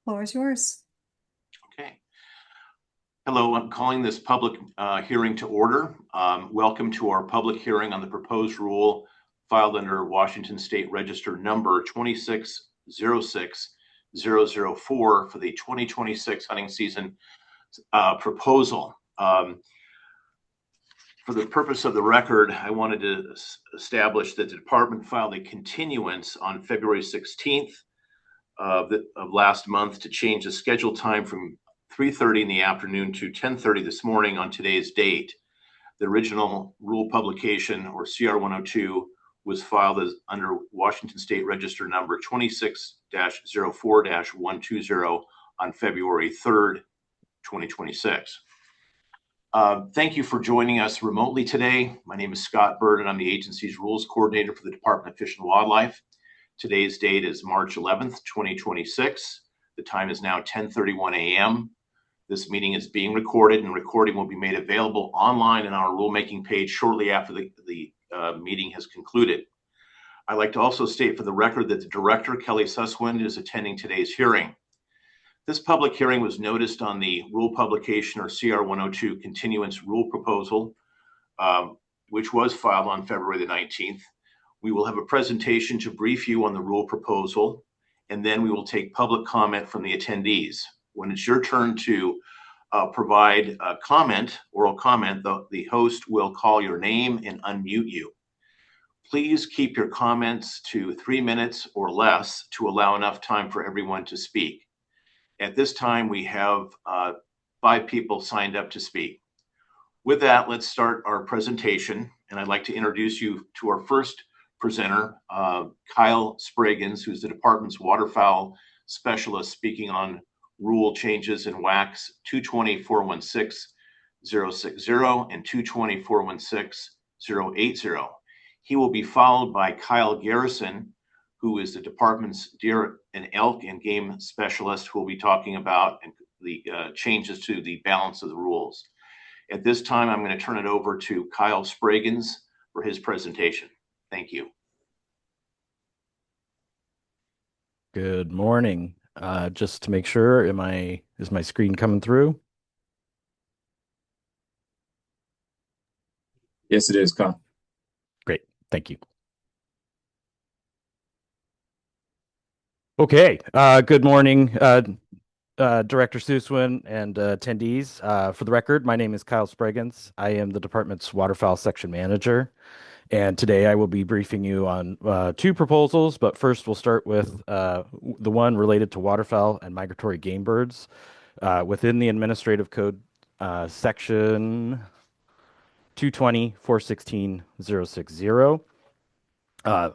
Floor is yours. Okay. Hello, I'm calling this public hearing to order. Welcome to our public hearing on the proposed rule filed under Washington State Register number 2606004 for the 2026 hunting season proposal. For the purpose of the record, I wanted to establish that the department filed a continuance on February 16th of last month to change the scheduled time from 3:30 in the afternoon to 10:30 this morning on today's date. The original rule publication, or CR 102, was filed as under Washington State Register number 26-04-120 on February 3rd, 2026. Thank you for joining us remotely today. My name is Scott Bird, and I'm the agency's rules coordinator for the Department of Fish and Wildlife. Today's date is March 11th, 2026. The time is now 10:31 a.m. This meeting is being recorded, and recording will be made available online on our rulemaking page shortly after the meeting has concluded. I'd like to also state for the record that the director, Kelly Susswind, is attending today's hearing. This public hearing was noticed on the rule publication, or CR 102 continuance rule proposal, which was filed on February the 19th. We will have a presentation to brief you on the rule proposal, and then we will take public comment from the attendees. When it's your turn to provide a comment, oral comment, the host will call your name and unmute you. Please keep your comments to 3 minutes or less to allow enough time for everyone to speak. At this time, we have 5 people signed up to speak. With that, let's start our presentation, and I'd like to introduce you to our first presenter, Kyle Spraggins, who's the department's waterfowl specialist, speaking on rule changes in WACs 220-416-060 and 220-416-080. He will be followed by Kyle Garrison, who is the department's deer and elk and game specialist, who will be talking about the changes to the balance of the rules. At this time, I'm going to turn it over to Kyle Spraggins for his presentation. Thank you. Good morning. Just to make sure, is my screen coming through? Yes, it is, Kyle. Great, thank you. Okay, good morning, Director Susswind and attendees. For the record, my name is Kyle Spraggins. I am the department's waterfowl section manager, and today I will be briefing you on 2 proposals, but first we'll start with the one related to waterfowl and migratory game birds within the Administrative Code section 220-416-060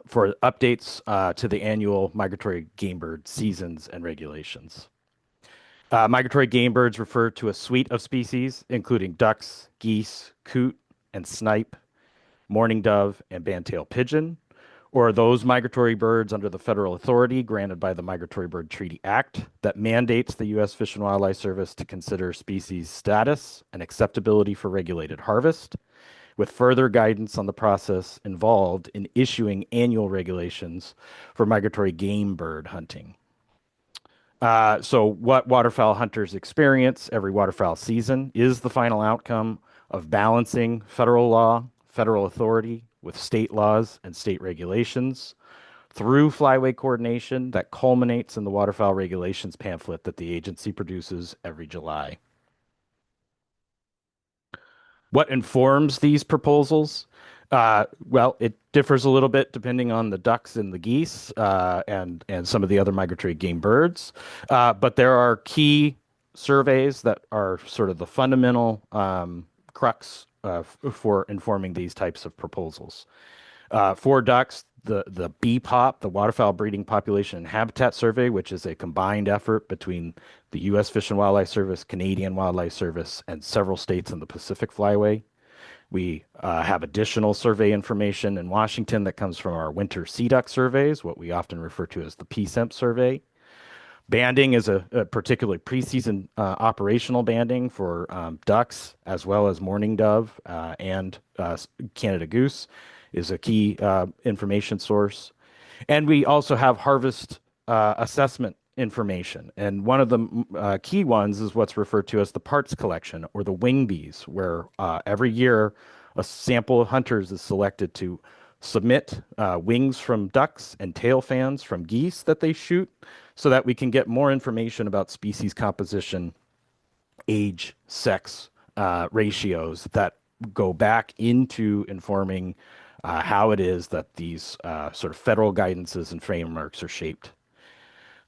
for updates to the annual migratory game bird seasons and regulations. Migratory game birds refer to a suite of species, including ducks, geese, coot, and snipe, mourning dove, and bandtail pigeon, or those migratory birds under the federal authority granted by the Migratory Bird Treaty Act that mandates the U.S. Fish and Wildlife Service to consider species status and acceptability for regulated harvest, with further guidance on the process involved in issuing annual regulations for migratory game bird hunting. So what waterfowl hunters experience every waterfowl season is the final outcome of balancing federal law, federal authority with state laws and state regulations through flyway coordination that culminates in the waterfowl regulations pamphlet that the agency produces every July. What informs these proposals? Well, it differs a little bit depending on the ducks and the geese and some of the other migratory game birds. But there are key surveys that are sort of the fundamental crux for informing these types of proposals. For ducks, the BPOP, the Waterfowl Breeding Population and Habitat Survey, which is a combined effort between the U.S. Fish and Wildlife Service, Canadian Wildlife Service, and several states in the Pacific Flyway. We have additional survey information in Washington that comes from our winter sea duck surveys, what we often refer to as the PSEMP survey. Banding is a particularly preseason operational banding for ducks, as well as mourning dove and Canada goose is a key information source. And we also have harvest assessment information. And one of the key ones is what's referred to as the parts collection or the wing bees, where every year a sample of hunters is selected to submit wings from ducks and tail fans from geese that they shoot so that we can get more information about species composition, age, sex ratios that go back into informing how it is that these sort of federal guidances and frameworks are shaped.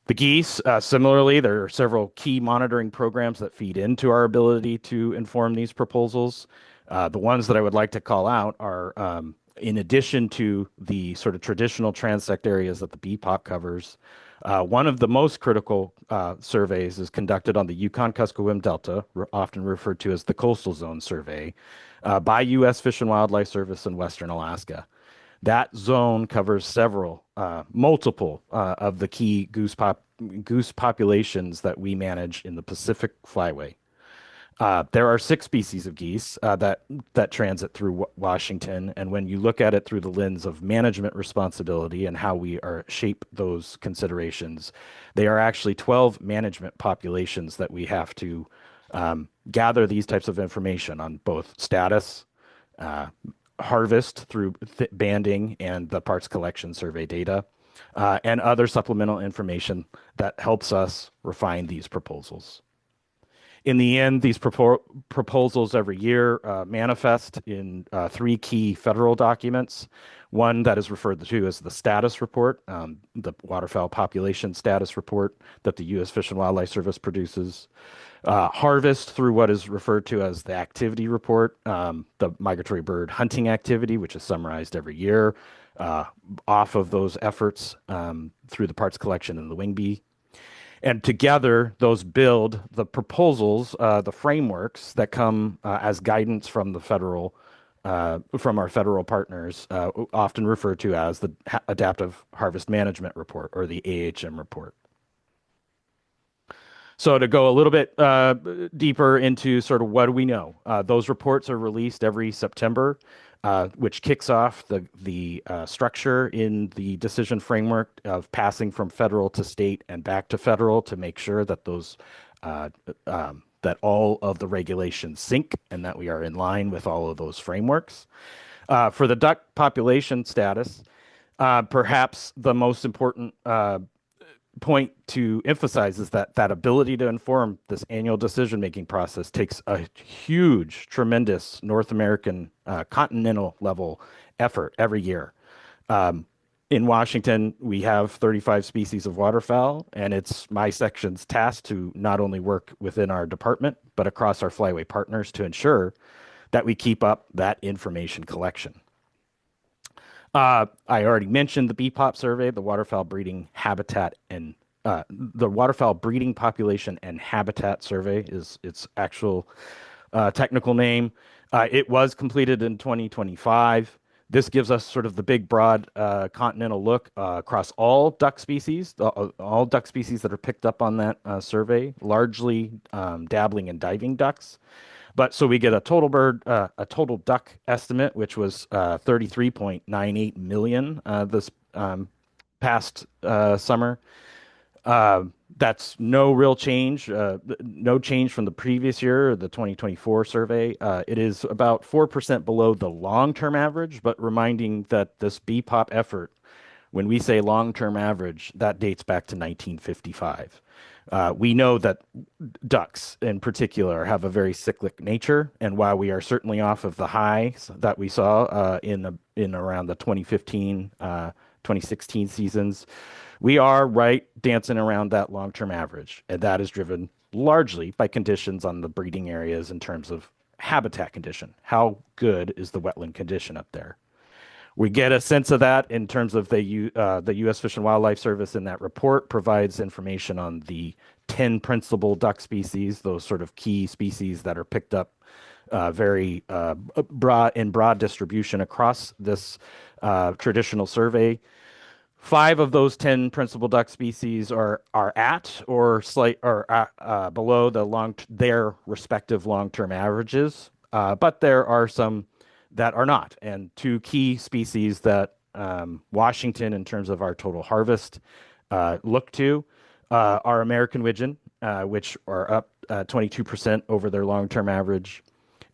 The geese, similarly, there are several key monitoring programs that feed into our ability to inform these proposals. The ones that I would like to call out are, in addition to the sort of traditional transect areas that the BPOP covers, one of the most critical surveys is conducted on the Yukon-Kuskokwim Delta, often referred to as the Coastal Zone Survey, by U.S. Fish and Wildlife Service in Western Alaska. That zone covers multiple of the key goose populations that we manage in the Pacific Flyway. There are 6 species of geese that transit through Washington, and when you look at it through the lens of management responsibility and how we shape those considerations, they are actually 12 management populations that we have to gather these types of information on both status, harvest through banding and the parts collection survey data, and other supplemental information that helps us refine these proposals. In the end, these proposals every year manifest in 3 key federal documents. One that is referred to as the status report, the waterfowl population status report that the U.S. Fish and Wildlife Service produces. Harvest through what is referred to as the activity report, the migratory bird hunting activity, which is summarized every year off of those efforts through the parts collection and the wing bee. And together, those build the proposals, the frameworks that come as guidance from from our federal partners, often referred to as the Adaptive Harvest Management Report or the AHM report. So to go a little bit deeper into sort of what do we know, those reports are released every September, which kicks off the structure in the decision framework of passing from federal to state and back to federal to make sure that that all of the regulations sync and that we are in line with all of those frameworks. For the duck population status, perhaps the most important point to emphasize is that ability to inform this annual decision-making process takes a huge, tremendous North American continental level effort every year. In Washington, we have 35 species of waterfowl, and it's my section's task to not only work within our department, but across our flyway partners to ensure that we keep up that information collection. I already mentioned the BPOP survey, the waterfowl breeding habitat and the waterfowl breeding population and habitat survey is its actual technical name. It was completed in 2025. This gives us sort of the big, broad continental look across all duck species, all duck species that are picked up on that survey, largely dabbling in diving ducks. But so we get a total duck estimate, which was 33.98 million this past summer. That's no real change, no change from the previous year, the 2024 survey. It is about 4% below the long-term average, but reminding that this BPOP effort, when we say long-term average, that dates back to 1955. We know that ducks in particular have a very cyclic nature, and while we are certainly off of the highs that we saw in around the 2015, 2016 seasons, we are right dancing around that long-term average, and that is driven largely by conditions on the breeding areas in terms of habitat condition. How good is the wetland condition up there? We get a sense of that in terms of the U.S. Fish and Wildlife Service in that report provides information on the 10 principal duck species, those sort of key species that are picked up very broad distribution across this traditional survey. 5 of those 10 principal duck species are at or below their respective long-term averages, but there are some that are not. And 2 key species that Washington, in terms of our total harvest, look to Our American widgeon, which are up 22% over their long-term average,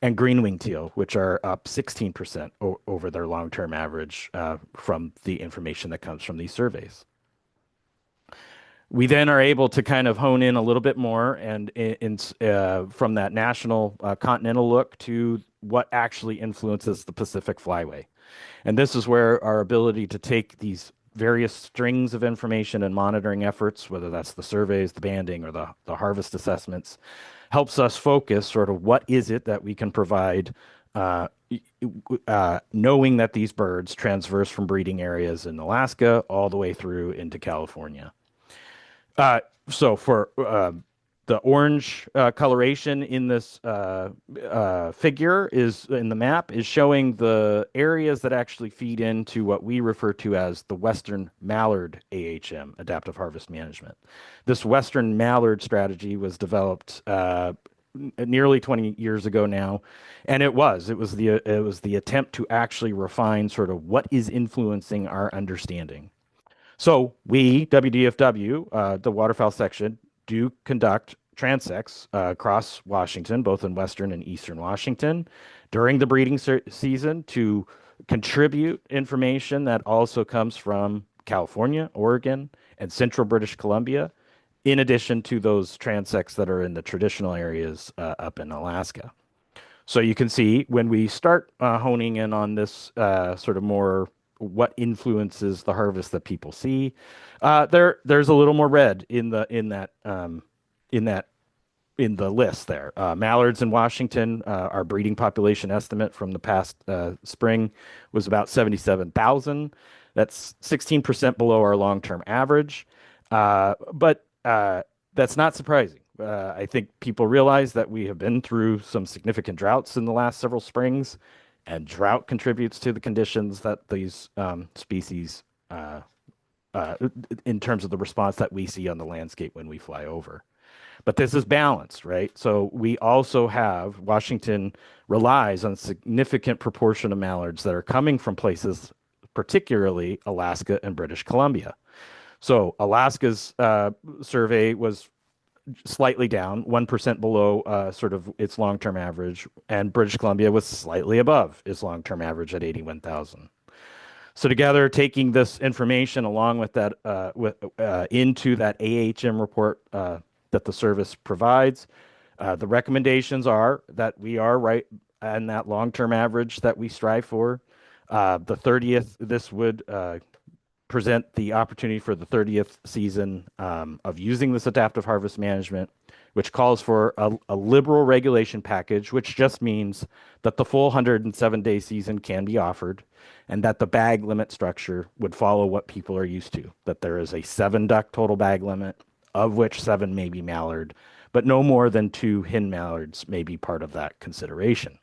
and green wing teal, which are up 16% over their long-term average from the information that comes from these surveys. We then are able to kind of hone in a little bit more and from that national continental look to what actually influences the Pacific Flyway. And this is where our ability to take these various strings of information and monitoring efforts, whether that's the surveys, the banding, or the harvest assessments, helps us focus sort of what is it that we can provide, knowing that these birds transverse from breeding areas in Alaska all the way through into California. So for the orange coloration in this figure is in the map is showing the areas that actually feed into what we refer to as the Western Mallard AHM, Adaptive Harvest Management. This Western Mallard strategy was developed nearly 20 years ago now, and it was the attempt to actually refine sort of what is influencing our understanding. So we, WDFW, the waterfowl section, do conduct transects across Washington, both in western and eastern Washington, during the breeding season to contribute information that also comes from California, Oregon, and central British Columbia, in addition to those transects that are in the traditional areas up in Alaska. So you can see when we start honing in on this sort of more what influences the harvest that people see. There's a little more red in the list there. Mallards in Washington, our breeding population estimate from the past spring was about 77,000. That's 16% below our long-term average, but that's not surprising. I think people realize that we have been through some significant droughts in the last several springs, and drought contributes to the conditions that these species, in terms of the response that we see on the landscape when we fly over. But this is balanced, right? So we also have Washington relies on a significant proportion of mallards that are coming from places, particularly Alaska and British Columbia. So Alaska's survey was slightly down, 1% below sort of its long-term average, and British Columbia was slightly above its long-term average at 81,000. So together, taking this information along with that into that AHM report that the service provides, the recommendations are that we are right in that long-term average that we strive for. The 30th, this would present the opportunity for the 30th season of using this adaptive harvest management, which calls for a liberal regulation package, which just means that the full 107-day season can be offered and that the bag limit structure would follow what people are used to, that there is a 7-duck total bag limit, of which 7 may be mallard, but no more than 2 hen mallards may be part of that consideration.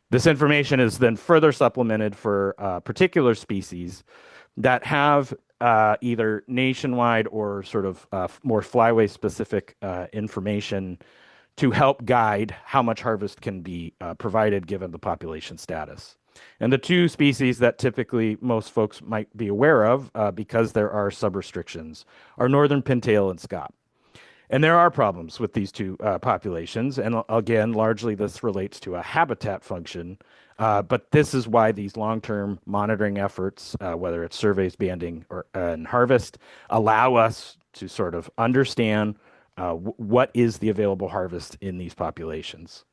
This information is then further supplemented for particular species that have either nationwide or sort of more flyway specific information to help guide how much harvest can be provided given the population status. And the two species that typically most folks might be aware of because there are sub-restrictions are northern pintail and scaup. And there are problems with these two populations. And again, largely this relates to a habitat function. But this is why these long-term monitoring efforts, whether it's surveys, banding, and harvest, allow us to sort of understand what is the available harvest in these populations.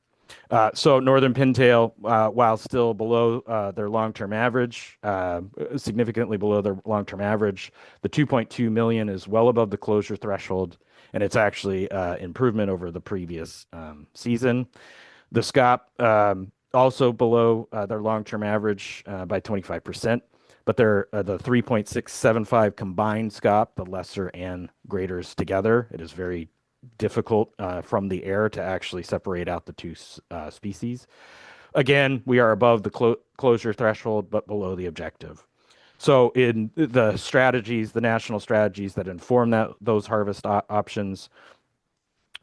So northern pintail, while still below their long-term average, significantly below their long-term average, the 2.2 million is well above the closure threshold, and it's actually improvement over the previous season. The scaup also below their long-term average by 25%, but they're the 3.675 combined scaup, the lesser and graders together. It is very difficult from the air to actually separate out the two species. Again, we are above the closure threshold, but below the objective. So in the strategies, the national strategies that inform those harvest options,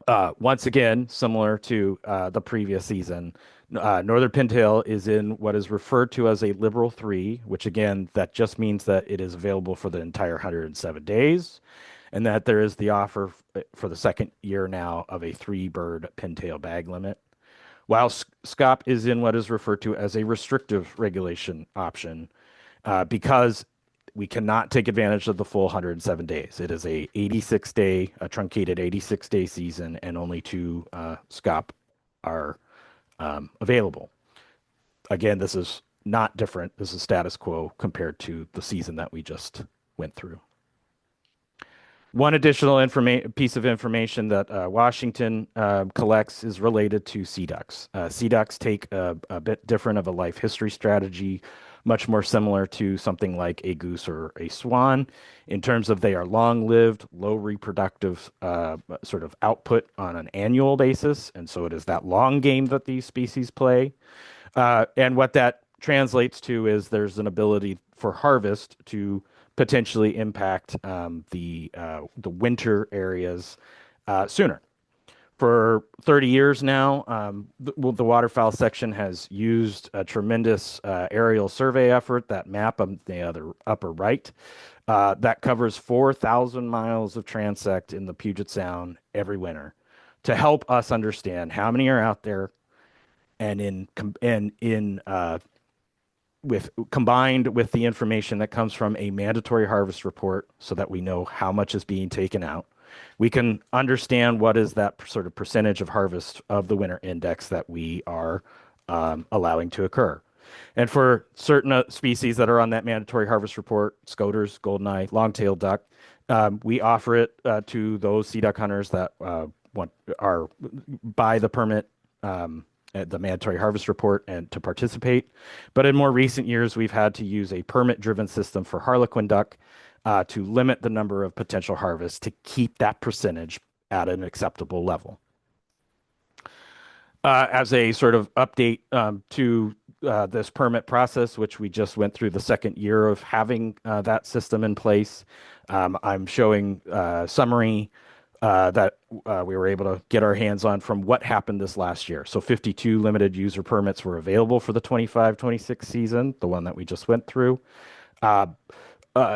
once again, similar to the previous season, northern pintail is in what is referred to as a liberal 3, which again, that just means that it is available for the entire 107 days. and that there is the offer for the second year now of a 3-bird pintail bag limit. While SCOP is in what is referred to as a restrictive regulation option, because we cannot take advantage of the full 107 days. It is a truncated 86-day season, and only 2 SCOP are available. Again, this is not different. This is status quo compared to the season that we just went through. One additional piece of information that Washington collects is related to sea ducks. Sea ducks take a bit different of a life history strategy, much more similar to something like a goose or a swan, in terms of they are long-lived, low reproductive sort of output on an annual basis, and so it is that long game that these species play. And what that translates to is there's an ability for harvest to potentially impact the winter areas sooner. For 30 years now, the waterfowl section has used a tremendous aerial survey effort, that map on the other upper right, that covers 4,000 miles of transect in the Puget Sound every winter to help us understand how many are out there, and combined with the information that comes from a mandatory harvest report, so that we know how much is being taken out, we can understand what is that sort of percentage of harvest of the winter index that we are allowing to occur. And for certain species that are on that mandatory harvest report, scoters, goldeneye, long-tailed duck, we offer it to those sea duck hunters that are by the permit, the mandatory harvest report, and to participate. But in more recent years, we've had to use a permit-driven system for harlequin duck to limit the number of potential harvests to keep that percentage at an acceptable level. As a sort of update to this permit process, which we just went through the second year of having that system in place, I'm showing a summary that we were able to get our hands on from what happened this last year. So 52 limited user permits were available for the 25-26 season, the one that we just went through.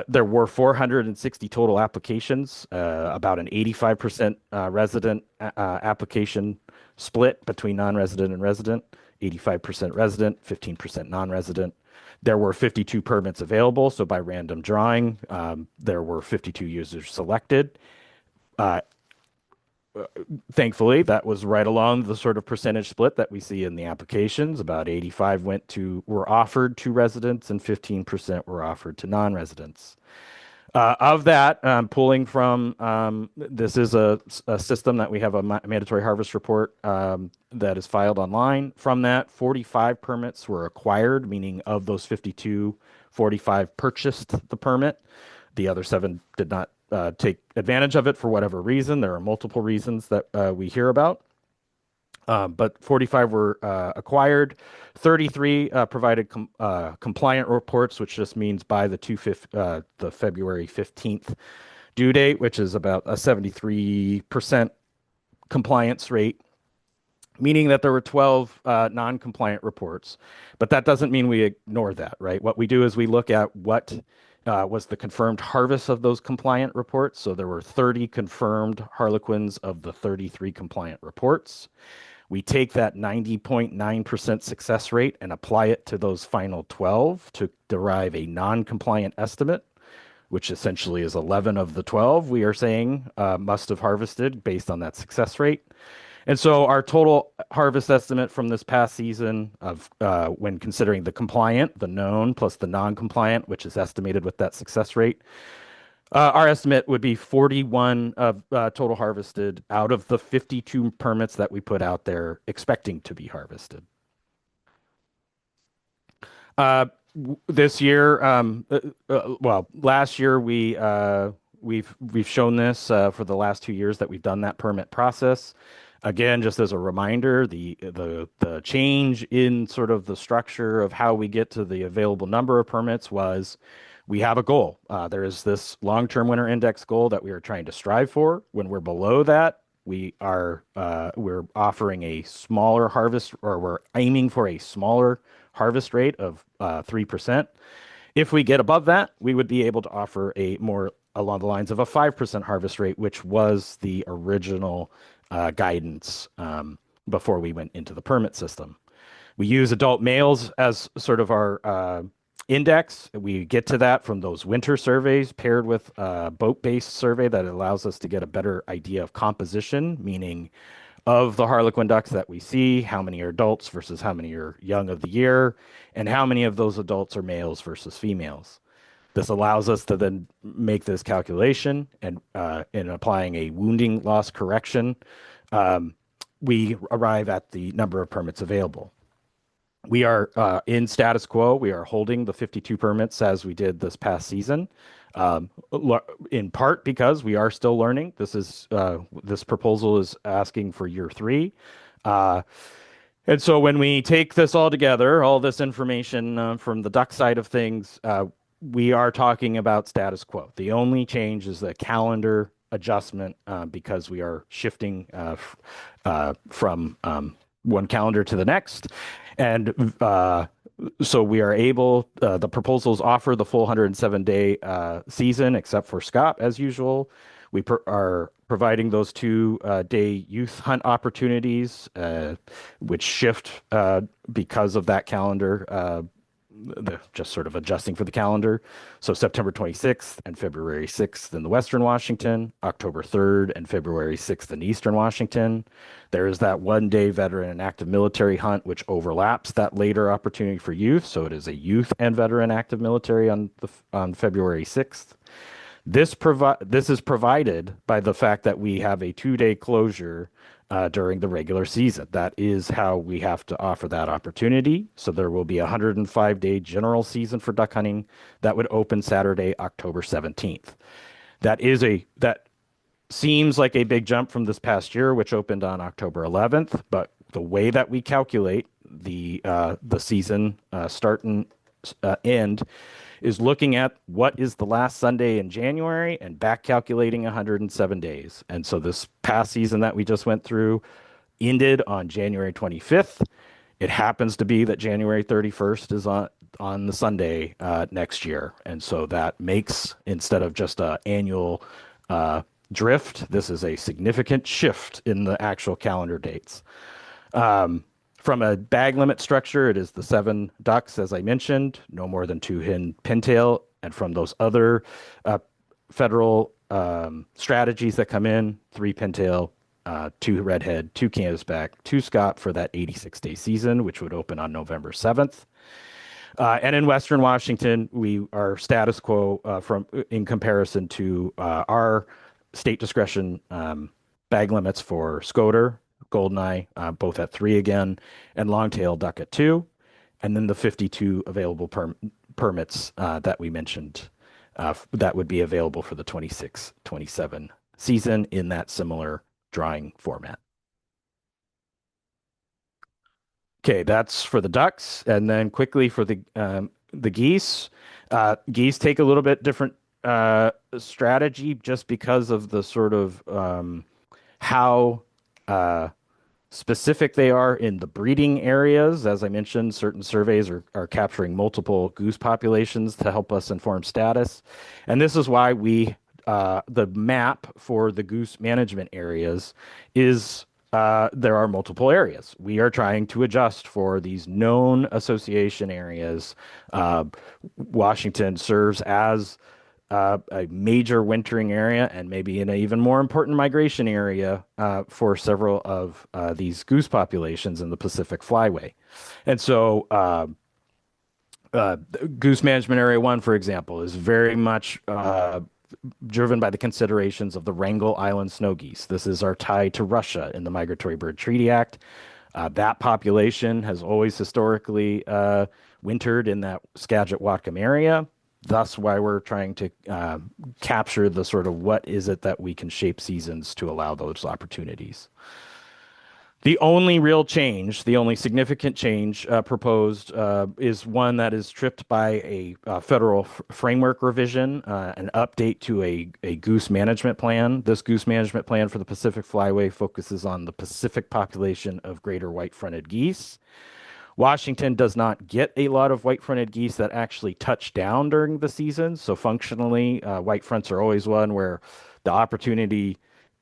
There were 460 total applications, about an 85% resident application split between non-resident and resident, 85% resident, 15% non-resident. There were 52 permits available, so by random drawing, there were 52 users selected. Thankfully, that was right along the sort of percentage split that we see in the applications. About 85 were offered to residents, and 15% were offered to non-residents. Of that, pulling from this is a system that we have a mandatory harvest report that is filed online. From that, 45 permits were acquired, meaning of those 52, 45 purchased the permit. The other 7 did not take advantage of it for whatever reason. There are multiple reasons that we hear about. But 45 were acquired. 33 provided compliant reports, which just means by the February 15th due date, which is about a 73% compliance rate, meaning that there were 12 non-compliant reports. But that doesn't mean we ignore that, right? What we do is we look at what was the confirmed harvest of those compliant reports. So there were 30 confirmed harlequins of the 33 compliant reports. We take that 90.9% success rate and apply it to those final 12 to derive a non-compliant estimate, which essentially is 11 of the 12 we are saying must have harvested based on that success rate. And so our total harvest estimate from this past season of when considering the compliant, the known, plus the non-compliant, which is estimated with that success rate, our estimate would be 41 of total harvested out of the 52 permits that we put out there expecting to be harvested. This year, last year we've shown this for the last 2 years that we've done that permit process. Again, just as a reminder, the change in sort of the structure of how we get to the available number of permits was we have a goal. There is this long-term winter index goal that we are trying to strive for. When we're below that, we're offering a smaller harvest, or we're aiming for a smaller harvest rate of 3%. If we get above that, we would be able to offer a more along the lines of a 5% harvest rate, which was the original guidance before we went into the permit system. We use adult males as sort of our index. We get to that from those winter surveys paired with a boat-based survey that allows us to get a better idea of composition, meaning of the Harlequin ducks that we see, how many are adults versus how many are young of the year, and how many of those adults are males versus females. This allows us to then make this calculation, and in applying a wounding loss correction, um, we arrive at the number of permits available. We are in status quo. We are holding the 52 permits as we did this past season, in part because we are still learning. This proposal is asking for year three. And so when we take this all together, all this information from the duck side of things, we are talking about status quo. The only change is the calendar adjustment because we are shifting from one calendar to the next. And so we are able, the proposals offer the full 107-day season, except for Scott, as usual. We are providing those 2-day youth hunt opportunities, which shift because of that calendar, just sort of adjusting for the calendar. So September 26th and February 6th in the Western Washington, October 3rd and February 6th in Eastern Washington. There is that 1-day veteran and active military hunt, which overlaps that later opportunity for youth. So it is a youth and veteran active military on February 6th. This is provided by the fact that we have a 2-day closure during the regular season. That is how we have to offer that opportunity. So there will be a 105-day general season for duck hunting that would open Saturday, October 17th. That seems like a big jump from this past year, which opened on October 11th. But the way that we calculate the season start and end is looking at what is the last Sunday in January and back calculating 107 days. And so this past season that we just went through ended on January 25th. It happens to be that January 31st is on the Sunday next year. And so that makes, instead of just an annual drift, this is a significant shift in the actual calendar dates. From a bag limit structure, it is the 7 ducks, as I mentioned, no more than 2 pintail. And from those other federal strategies that come in, 3 pintail, 2 redhead, 2 canvasback, 2 Scott for that 86-day season, which would open on November 7th. And in Western Washington, we are status quo in comparison to our state discretion bag limits for Scoter, Goldeneye, both at 3 again, and Longtail duck at 2, and then the 52 available permits that we mentioned that would be available for the 26-27 season in that similar drawing format. Okay, that's for the ducks, and then quickly for the geese. Geese take a little bit different strategy just because of the sort of how specific they are in the breeding areas. As I mentioned, certain surveys are capturing multiple goose populations to help us inform status. And this is why the map for the goose management areas is there are multiple areas. We are trying to adjust for these known association areas. Washington serves as a major wintering area and maybe an even more important migration area for several of these goose populations in the Pacific Flyway. And so Goose Management Area 1, for example, is very much driven by the considerations of the Wrangel Island snow geese. This is our tie to Russia in the Migratory Bird Treaty Act. That population has always historically wintered in that Skagit-Whatcom area. Thus, why we're trying to capture the sort of what is it that we can shape seasons to allow those opportunities. The only real change, the only significant change proposed is one that is tripped by a federal framework revision, an update to a goose management plan. This goose management plan for the Pacific Flyway focuses on the Pacific population of greater white-fronted geese. Washington does not get a lot of white-fronted geese that actually touch down during the season. So functionally, white fronts are always one where the opportunity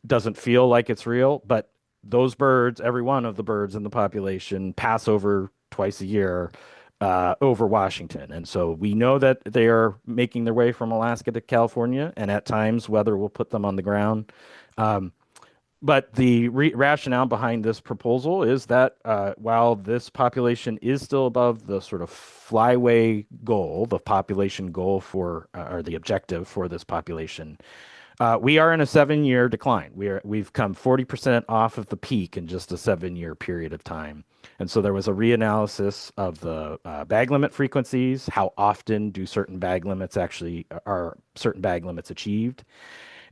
doesn't feel like it's real, but those birds, every one of the birds in the population, pass over twice a year over Washington. And so we know that they are making their way from Alaska to California, and at times weather will put them on the ground. Um, but the rationale behind this proposal is that while this population is still above the sort of flyway goal, the population goal for, or the objective for this population, we are in a 7-year decline. We've come 40% off of the peak in just a 7-year period of time. And so there was a reanalysis of the bag limit frequencies. How often do certain bag limits actually are certain bag limits achieved?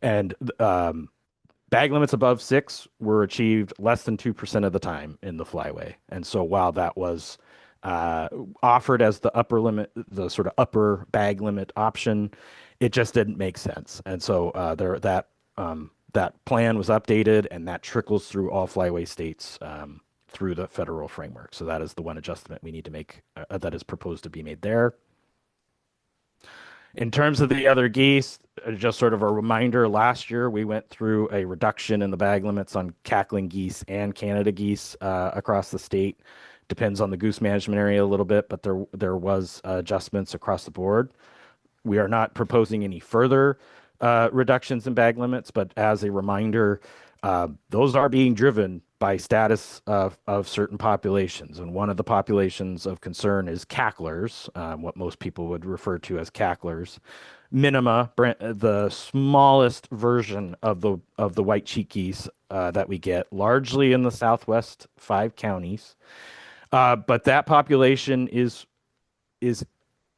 And bag limits above 6 were achieved less than 2% of the time in the flyway. And so while that was uh, offered as the upper limit, the sort of upper bag limit option, it just didn't make sense. And so that plan was updated, and that trickles through all flyway states through the federal framework. So that is the one adjustment we need to make that is proposed to be made there. In terms of the other geese, just sort of a reminder, last year we went through a reduction in the bag limits on cackling geese and Canada geese across the state. Depends on the goose management area a little bit, but there was adjustments across the board. We are not proposing any further reductions in bag limits, but as a reminder, those are being driven by status of certain populations. And one of the populations of concern is cacklers, what most people would refer to as cacklers. Minima, the smallest version of the white cheek geese that we get, largely in the southwest 5 counties. But that population is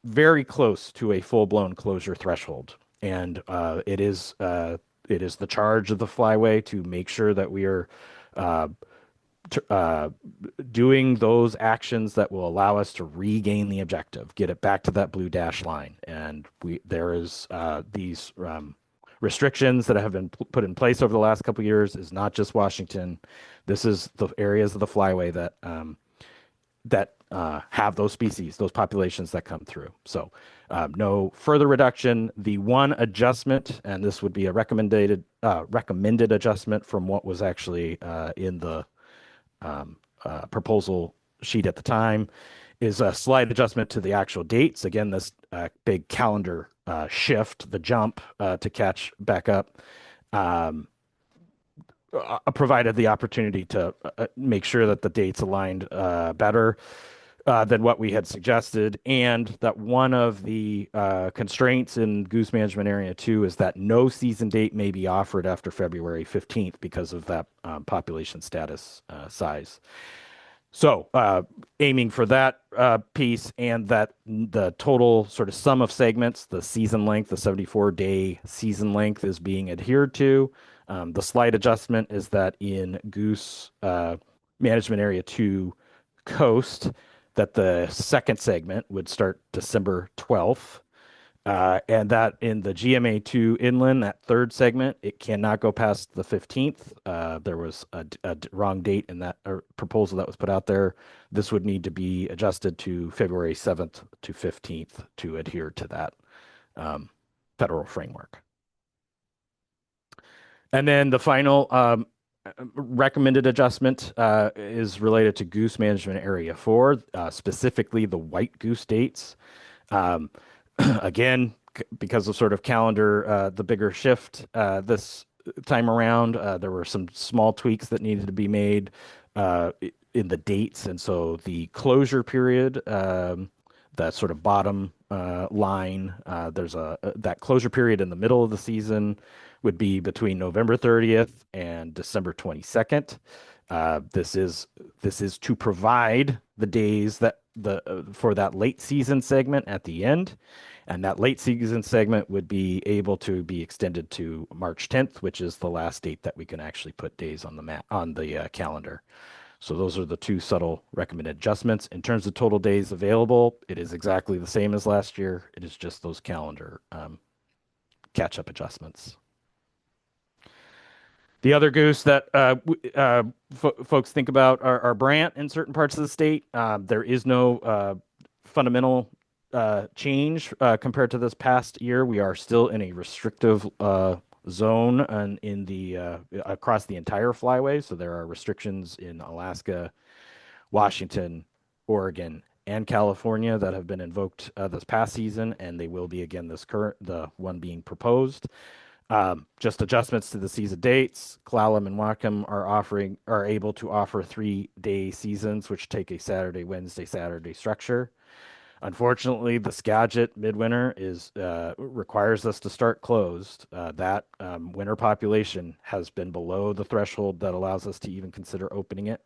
very close to a full-blown closure threshold, and it is the charge of the flyway to make sure that we are uh, doing those actions that will allow us to regain the objective, get it back to that blue dash line. And there is these restrictions that have been put in place over the last couple of years. Is not just Washington. This is the areas of the flyway that have those species, those populations that come through. So no further reduction. The one adjustment, and this would be a recommended adjustment from what was actually in the proposal sheet at the time, is a slight adjustment to the actual dates. Again, this big calendar shift, the jump to catch back up, provided the opportunity to make sure that the dates aligned better than what we had suggested, and that one of the constraints in Goose Management Area 2 is that no season date may be offered after February 15th because of that population status size. So, aiming for that piece, and that the total sort of sum of segments, the season length, the 74-day season length, is being adhered to. The slight adjustment is that in Goose Management Area 2 Coast, that the second segment would start December 12th. And that in the GMA2 inland, that third segment, it cannot go past the 15th. There was a wrong date in that proposal that was put out there. This would need to be adjusted to February 7th to 15th to adhere to that federal framework. And then the final recommended adjustment is related to Goose Management Area 4, specifically the white goose dates. Again, because of sort of calendar, the bigger shift this time around, there were some small tweaks that needed to be made in the dates. And so the closure period, that sort of bottom line, there's that closure period in the middle of the season would be between November 30th and December 22nd. This is to provide the days that for that late season segment at the end, and that late season segment would be able to be extended to March 10th, which is the last date that we can actually put days on the calendar. So those are the two subtle recommended adjustments. In terms of total days available, it is exactly the same as last year. It is just those calendar catch-up adjustments. The other goose that folks think about are brant in certain parts of the state. There is no fundamental change compared to this past year. We are still in a restrictive zone and in the across the entire flyway. So there are restrictions in Alaska, Washington, Oregon, and California that have been invoked this past season, and they will be again the one being proposed. Just adjustments to the season dates. Clallam and Whatcom are able to offer 3-day seasons, which take a Saturday, Wednesday, Saturday structure. Unfortunately, the Skagit midwinter is requires us to start closed. That winter population has been below the threshold that allows us to even consider opening it.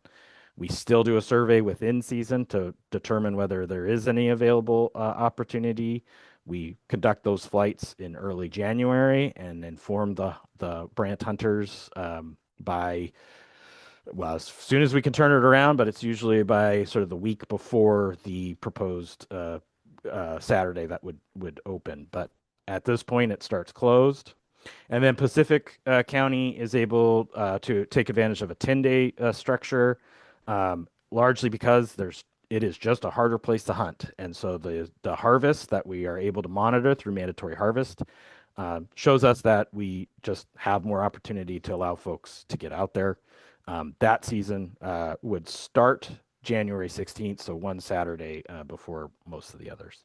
We still do a survey within season to determine whether there is any available opportunity. We conduct those flights in early January and inform the Brant hunters by well, as soon as we can turn it around, but it's usually by sort of the week before the proposed Saturday that would open. But at this point, it starts closed. And then Pacific County is able to take advantage of a 10-day structure, largely because it is just a harder place to hunt. And so the harvest that we are able to monitor through mandatory harvest shows us that we just have more opportunity to allow folks to get out there. That season would start January 16th, so one Saturday before most of the others.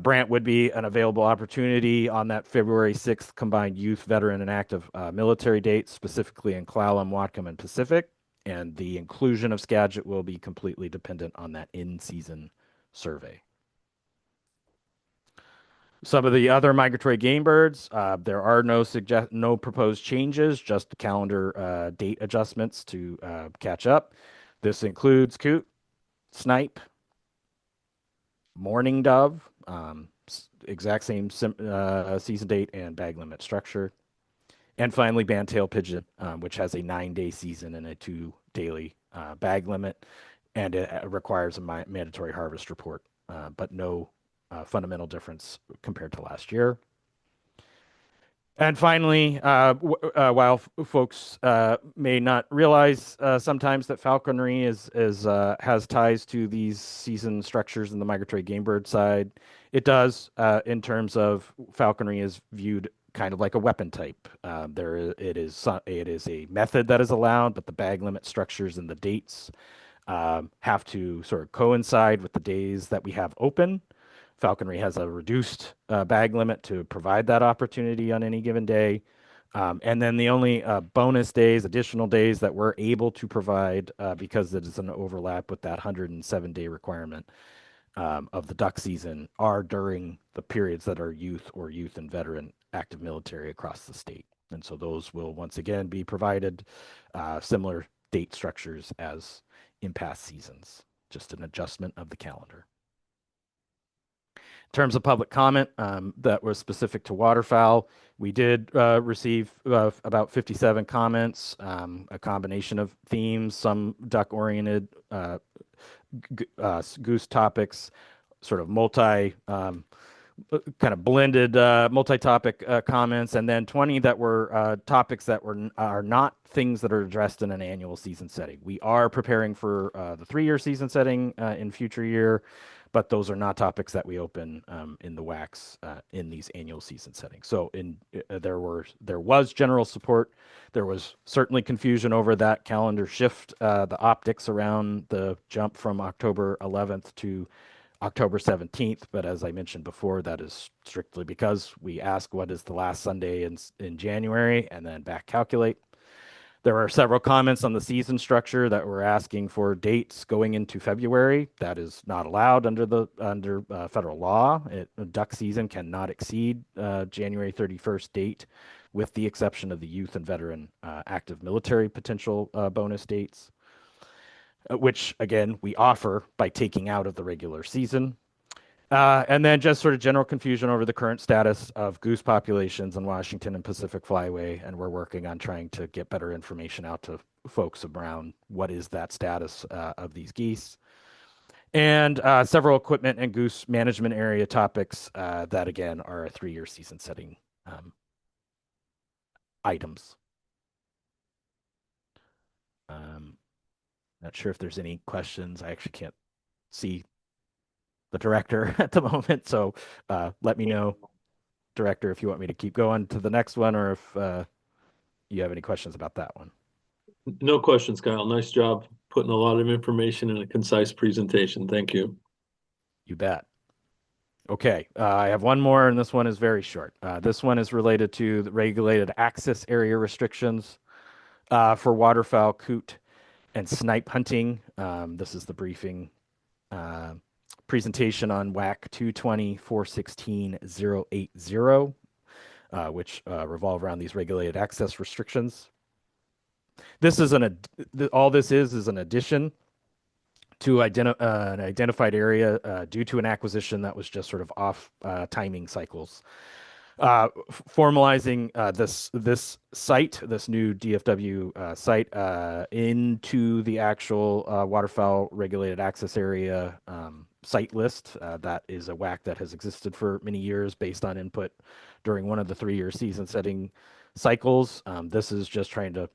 Brant would be an available opportunity on that February 6th combined youth, veteran, and active military dates, specifically in Clallam, Whatcom, and Pacific. And the inclusion of Skagit will be completely dependent on that in-season survey. Some of the other migratory game birds, there are no proposed changes, just calendar date adjustments to catch up. This includes coot, snipe, mourning dove, exact same season date and bag limit structure. And finally, bandtail pigeon, which has a 9-day season and a 2 daily bag limit, and it requires a mandatory harvest report, but no fundamental difference compared to last year. And finally, while folks may not realize sometimes that falconry has ties to these season structures in the migratory game bird side, it does in terms of falconry is viewed kind of like a weapon type. It is a method that is allowed, but the bag limit structures and the dates have to sort of coincide with the days that we have open. Falconry has a reduced bag limit to provide that opportunity on any given day. And then the only bonus days, additional days that we're able to provide because it is an overlap with that 107-day requirement of the duck season are during the periods that are youth or youth and veteran active military across the state. And so those will once again be provided similar date structures as in past seasons, just an adjustment of the calendar. In terms of public comment that was specific to waterfowl, we did receive about 57 comments, a combination of themes, some duck-oriented goose topics, sort of kind of blended multi-topic comments, and then 20 that were topics that are not things that are addressed in an annual season setting. We are preparing for the 3-year season setting in future year, but those are not topics that we open in the WACs in these annual season settings. So there was general support. There was certainly confusion over that calendar shift, the optics around the jump from October 11th to October 17th. But as I mentioned before, that is strictly because we ask what is the last Sunday in January and then back calculate. There are several comments on the season structure that were asking for dates going into February. That is not allowed under federal law. Duck season cannot exceed January 31st date, with the exception of the youth and veteran active military potential bonus dates, which again we offer by taking out of the regular season. And then just sort of general confusion over the current status of goose populations in Washington and Pacific Flyway, and we're working on trying to get better information out to folks around what is that status of these geese. And several equipment and goose management area topics that, again, are a 3-year season setting items. Not sure if there's any questions. I actually can't see the director at the moment, so let me know, director, if you want me to keep going to the next one or if you have any questions about that one. No questions, Kyle. Nice job putting a lot of information in a concise presentation. Thank you. You bet. Okay, I have one more, and this one is very short. This one is related to the regulated access area restrictions for waterfowl, coot, and snipe hunting. This is the briefing uh, presentation on WAC 220.416.080, which revolve around these regulated access restrictions. This is all this is an addition to an identified area due to an acquisition that was just sort of off timing cycles. Formalizing this site, this new DFW site, into the actual waterfowl regulated access area site list. That is a WAC that has existed for many years based on input during one of the 3-year season setting cycles. This is just trying to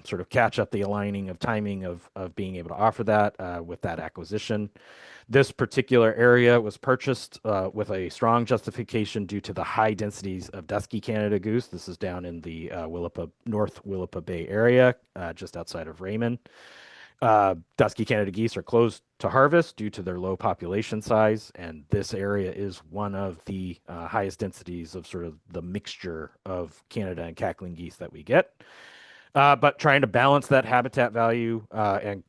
sort of catch up the aligning of timing of being able to offer that with that acquisition. This particular area was purchased with a strong justification due to the high densities of dusky Canada goose. This is down in the North Willapa Bay area, just outside of Raymond. Dusky Canada geese are closed to harvest due to their low population size, and this area is one of the highest densities of sort of the mixture of Canada and cackling geese that we get. But trying to balance that habitat value and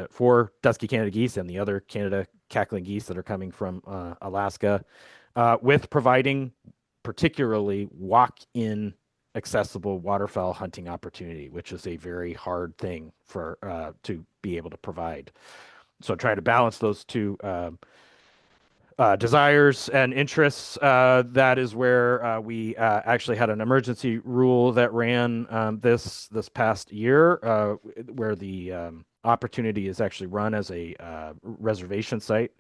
for dusky Canada geese and the other Canada cackling geese that are coming from Alaska, with providing particularly walk-in accessible waterfowl hunting opportunity, which is a very hard thing for to be able to provide. So try to balance those two desires and interests. That is where we actually had an emergency rule that ran this past year, where the opportunity is actually run as a reservation site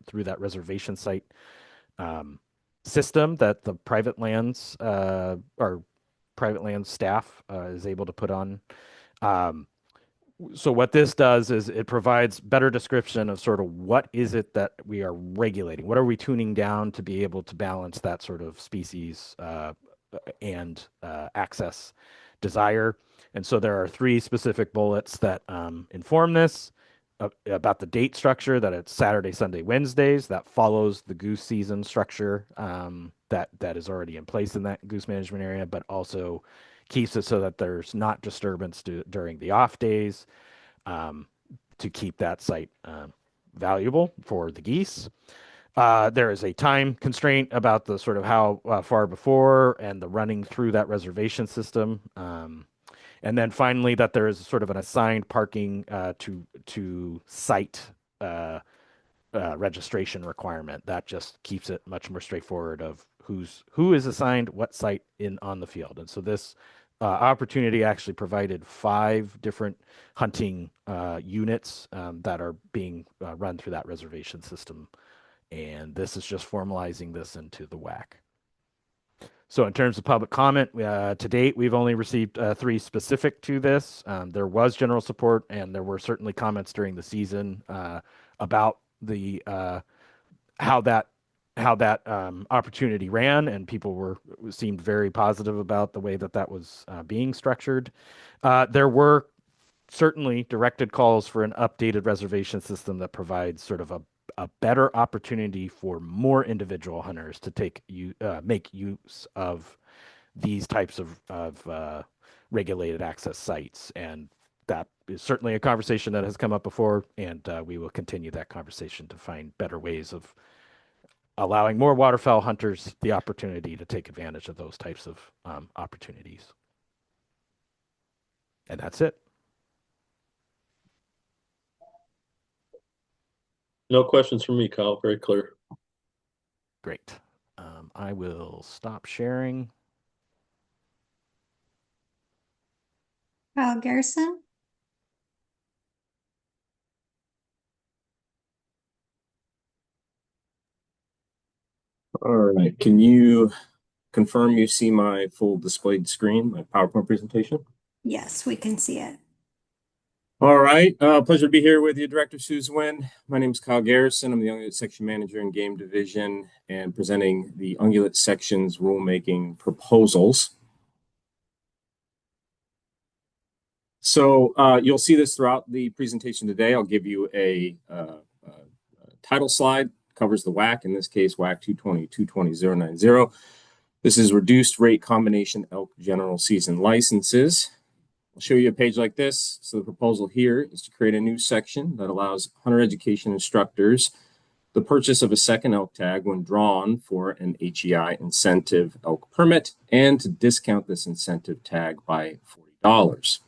through that reservation site system that the private lands or private land staff is able to put on. So what this does is it provides better description of sort of what is it that we are regulating? What are we tuning down to be able to balance that sort of species and access desire? And so there are 3 specific bullets that inform this about the date structure, that it's Saturday, Sunday, Wednesdays. That follows the goose season structure that is already in place in that goose management area, but also keeps it so that there's not disturbance during the off days to keep that site valuable for the geese. There is a time constraint about the sort of how far before and the running through that reservation system. And then finally, that there is sort of an assigned parking to site registration requirement. That just keeps it much more straightforward of who is assigned what site on the field. And so this opportunity actually provided 5 different hunting units that are being run through that reservation system. And this is just formalizing this into the WAC. So in terms of public comment, to date, we've only received 3 specific to this. There was general support, and there were certainly comments during the season about the how that opportunity ran, and people seemed very positive about the way that was being structured. There were certainly directed calls for an updated reservation system that provides sort of a better opportunity for more individual hunters to make use of these types of regulated access sites. And that is certainly a conversation that has come up before, and we will continue that conversation to find better ways of allowing more waterfowl hunters the opportunity to take advantage of those types of opportunities. And that's it. No questions from me, Kyle. Very clear. Great. I will stop sharing. Kyle Garrison. All right. Can you confirm you see my full displayed screen, my PowerPoint presentation? Yes, we can see it. All right. Pleasure to be here with you, Director Suzwin. My name is Kyle Garrison. I'm the Ungulate Section Manager in Game Division and presenting the Ungulate Section's rulemaking proposals. So you'll see this throughout the presentation today. I'll give you a title slide, covers the WAC, in this case, WAC 220.220.090. This is Reduced Rate Combination Elk General Season Licenses. I'll show you a page like this. So the proposal here is to create a new section that allows hunter education instructors the purchase of a second elk tag when drawn for an HEI incentive elk permit and to discount this incentive tag by $40.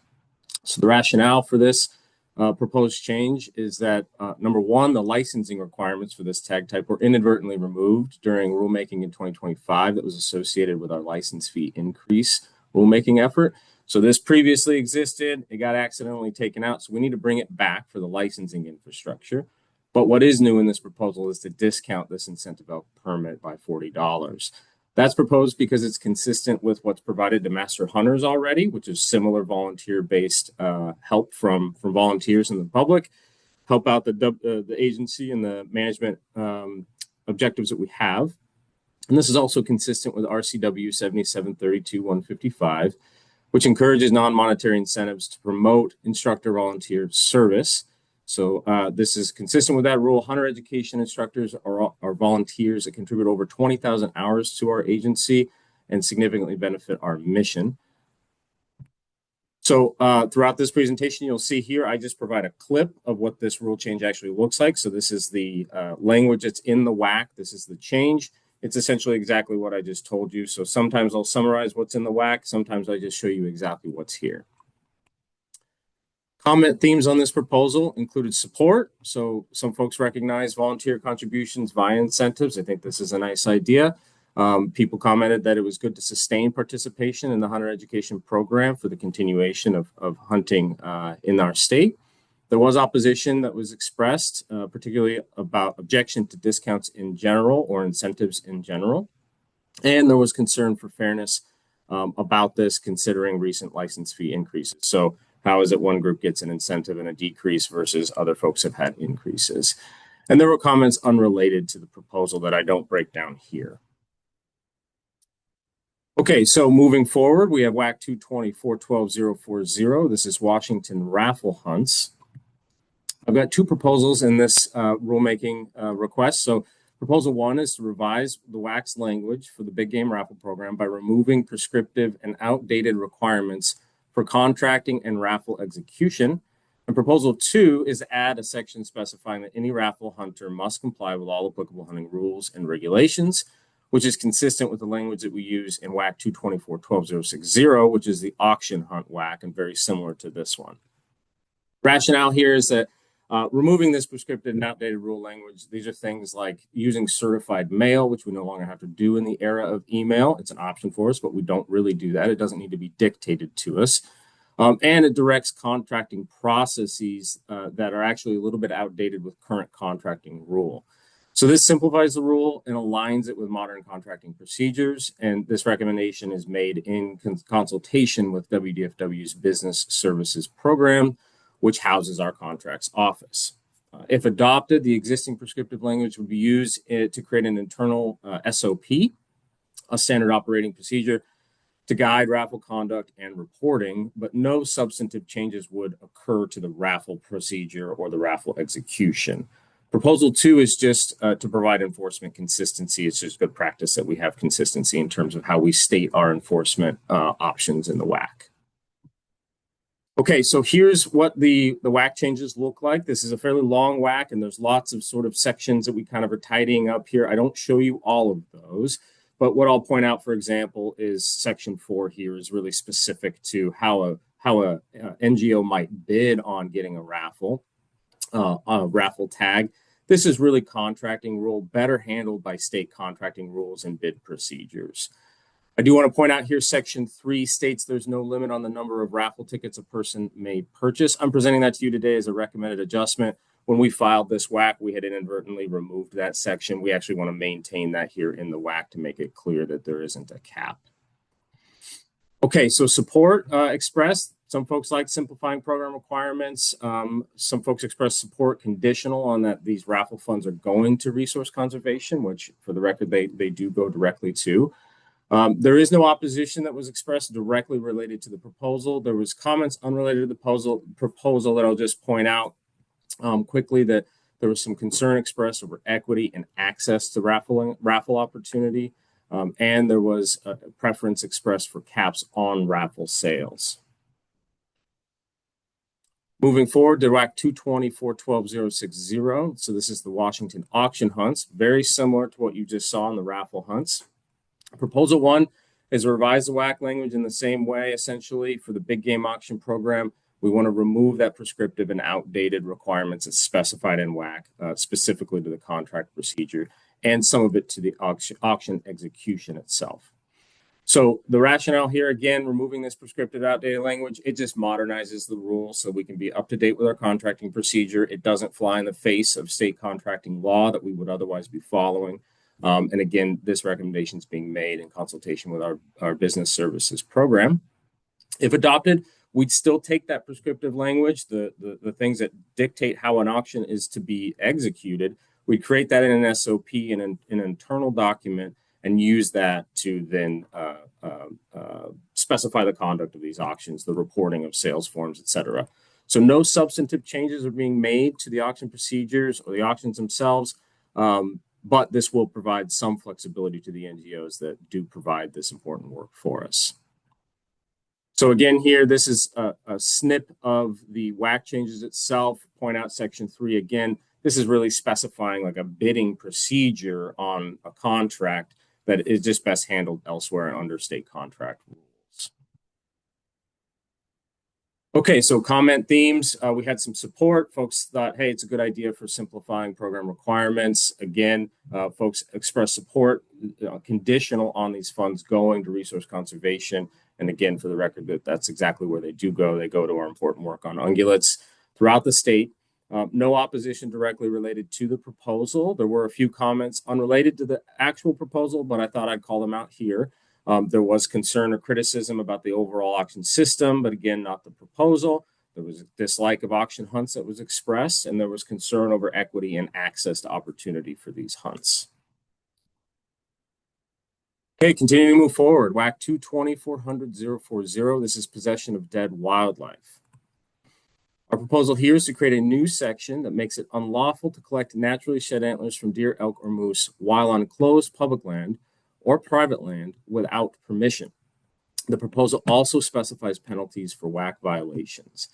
So the rationale for this proposed change is that, number one, the licensing requirements for this tag type were inadvertently removed during rulemaking in 2025 that was associated with our license fee increase rulemaking effort. So this previously existed, it got accidentally taken out, so we need to bring it back for the licensing infrastructure. But what is new in this proposal is to discount this incentive elk permit by $40. That's proposed because it's consistent with what's provided to master hunters already, which is similar volunteer-based help from volunteers and the public, help out the agency and the management objectives that we have. And this is also consistent with RCW 7732-155, which encourages non-monetary incentives to promote instructor volunteer service. So this is consistent with that rule. Hunter education instructors are volunteers that contribute over 20,000 hours to our agency and significantly benefit our mission. So throughout this presentation, you'll see here, I just provide a clip of what this rule change actually looks like. So this is the language that's in the WAC. This is the change. It's essentially exactly what I just told you. So sometimes I'll summarize what's in the WAC. Sometimes I just show you exactly what's here. Comment themes on this proposal included support. So some folks recognize volunteer contributions via incentives. I think this is a nice idea. People commented that it was good to sustain participation in the hunter education program for the continuation of hunting in our state. There was opposition that was expressed, particularly about objection to discounts in general or incentives in general. And there was concern for fairness about this, considering recent license fee increases. So how is it one group gets an incentive and a decrease versus other folks have had increases? And there were comments unrelated to the proposal that I don't break down here. Okay, so moving forward, we have WAC 220.412.040. This is Washington raffle hunts. I've got two proposals in this rulemaking request. So proposal one is to revise the WAC's language for the big game raffle program by removing prescriptive and outdated requirements for contracting and raffle execution. And proposal two is to add a section specifying that any raffle hunter must comply with all applicable hunting rules and regulations, which is consistent with the language that we use in WAC 224.12.060, which is the auction hunt WAC and very similar to this one. Rationale here is that removing this prescriptive and outdated rule language, these are things like using certified mail, which we no longer have to do in the era of email. It's an option for us, but we don't really do that. It doesn't need to be dictated to us. And it directs contracting processes that are actually a little bit outdated with current contracting rule. So this simplifies the rule and aligns it with modern contracting procedures. And this recommendation is made in consultation with WDFW's Business Services Program, which houses our contracts office. If adopted, the existing prescriptive language would be used to create an internal SOP, a standard operating procedure, to guide raffle conduct and reporting, but no substantive changes would occur to the raffle procedure or the raffle execution. Proposal two is just to provide enforcement consistency. It's just good practice that we have consistency in terms of how we state our enforcement options in the WAC. Okay, so here's what the WAC changes look like. This is a fairly long WAC, and there's lots of sort of sections that we kind of are tidying up here. I don't show you all of those, but what I'll point out, for example, is section 4 here is really specific to how a NGO might bid on getting a raffle tag. This is really contracting rule, better handled by state contracting rules and bid procedures. I do want to point out here, section 3 states there's no limit on the number of raffle tickets a person may purchase. I'm presenting that to you today as a recommended adjustment. When we filed this WAC, we had inadvertently removed that section. We actually want to maintain that here in the WAC to make it clear that there isn't a cap. Okay, so support expressed Some folks like simplifying program requirements. Some folks express support conditional on that these raffle funds are going to resource conservation, which for the record, they do go directly to. There is no opposition that was expressed directly related to the proposal. There was comments unrelated to the proposal that I'll just point out quickly, that there was some concern expressed over equity and access to raffle opportunity. And there was a preference expressed for caps on raffle sales. Moving forward to WAC 220-412-060. So this is the Washington auction hunts, very similar to what you just saw in the raffle hunts. Proposal 1 is revise the WAC language in the same way, essentially, for the big game auction program. We want to remove that prescriptive and outdated requirements that's specified in WAC, specifically to the contract procedure, and some of it to the auction execution itself. So the rationale here, again, removing this prescriptive outdated language, it just modernizes the rules so we can be up to date with our contracting procedure. It doesn't fly in the face of state contracting law that we would otherwise be following. And again, this recommendation is being made in consultation with our business services program. If adopted, we'd still take that prescriptive language, the things that dictate how an auction is to be executed. We'd create that in an SOP, in an internal document, and use that to then specify the conduct of these auctions, the reporting of sales forms, et cetera. So no substantive changes are being made to the auction procedures or the auctions themselves, but this will provide some flexibility to the NGOs that do provide this important work for us. So again, here, this is a snip of the WAC changes itself. Point out section 3 again. This is really specifying like a bidding procedure on a contract that is just best handled elsewhere under state contract rules. Okay, so comment themes. We had some support. Folks thought, hey, it's a good idea for simplifying program requirements. Again, folks expressed support conditional on these funds going to resource conservation. And again, for the record, that's exactly where they do go. They go to our important work on ungulates throughout the state. No opposition directly related to the proposal. There were a few comments unrelated to the actual proposal, but I thought I'd call them out here. There was concern or criticism about the overall auction system, but again, not the proposal. There was a dislike of auction hunts that was expressed, and there was concern over equity and access to opportunity for these hunts. Okay, continuing to move forward. WAC 220-400-040. This is possession of dead wildlife. Our proposal here is to create a new section that makes it unlawful to collect naturally shed antlers from deer, elk, or moose while on closed public land or private land without permission. The proposal also specifies penalties for WAC violations.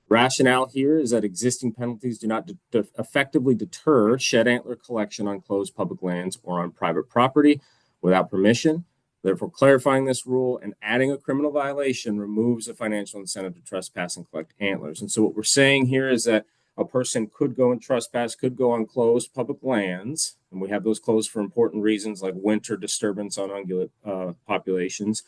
Rationale here is that existing penalties do not effectively deter shed antler collection on closed public lands or on private property without permission. Therefore, clarifying this rule and adding a criminal violation removes the financial incentive to trespass and collect antlers. And so what we're saying here is that a person could go and trespass, could go on closed public lands, and we have those closed for important reasons like winter disturbance on ungulate populations.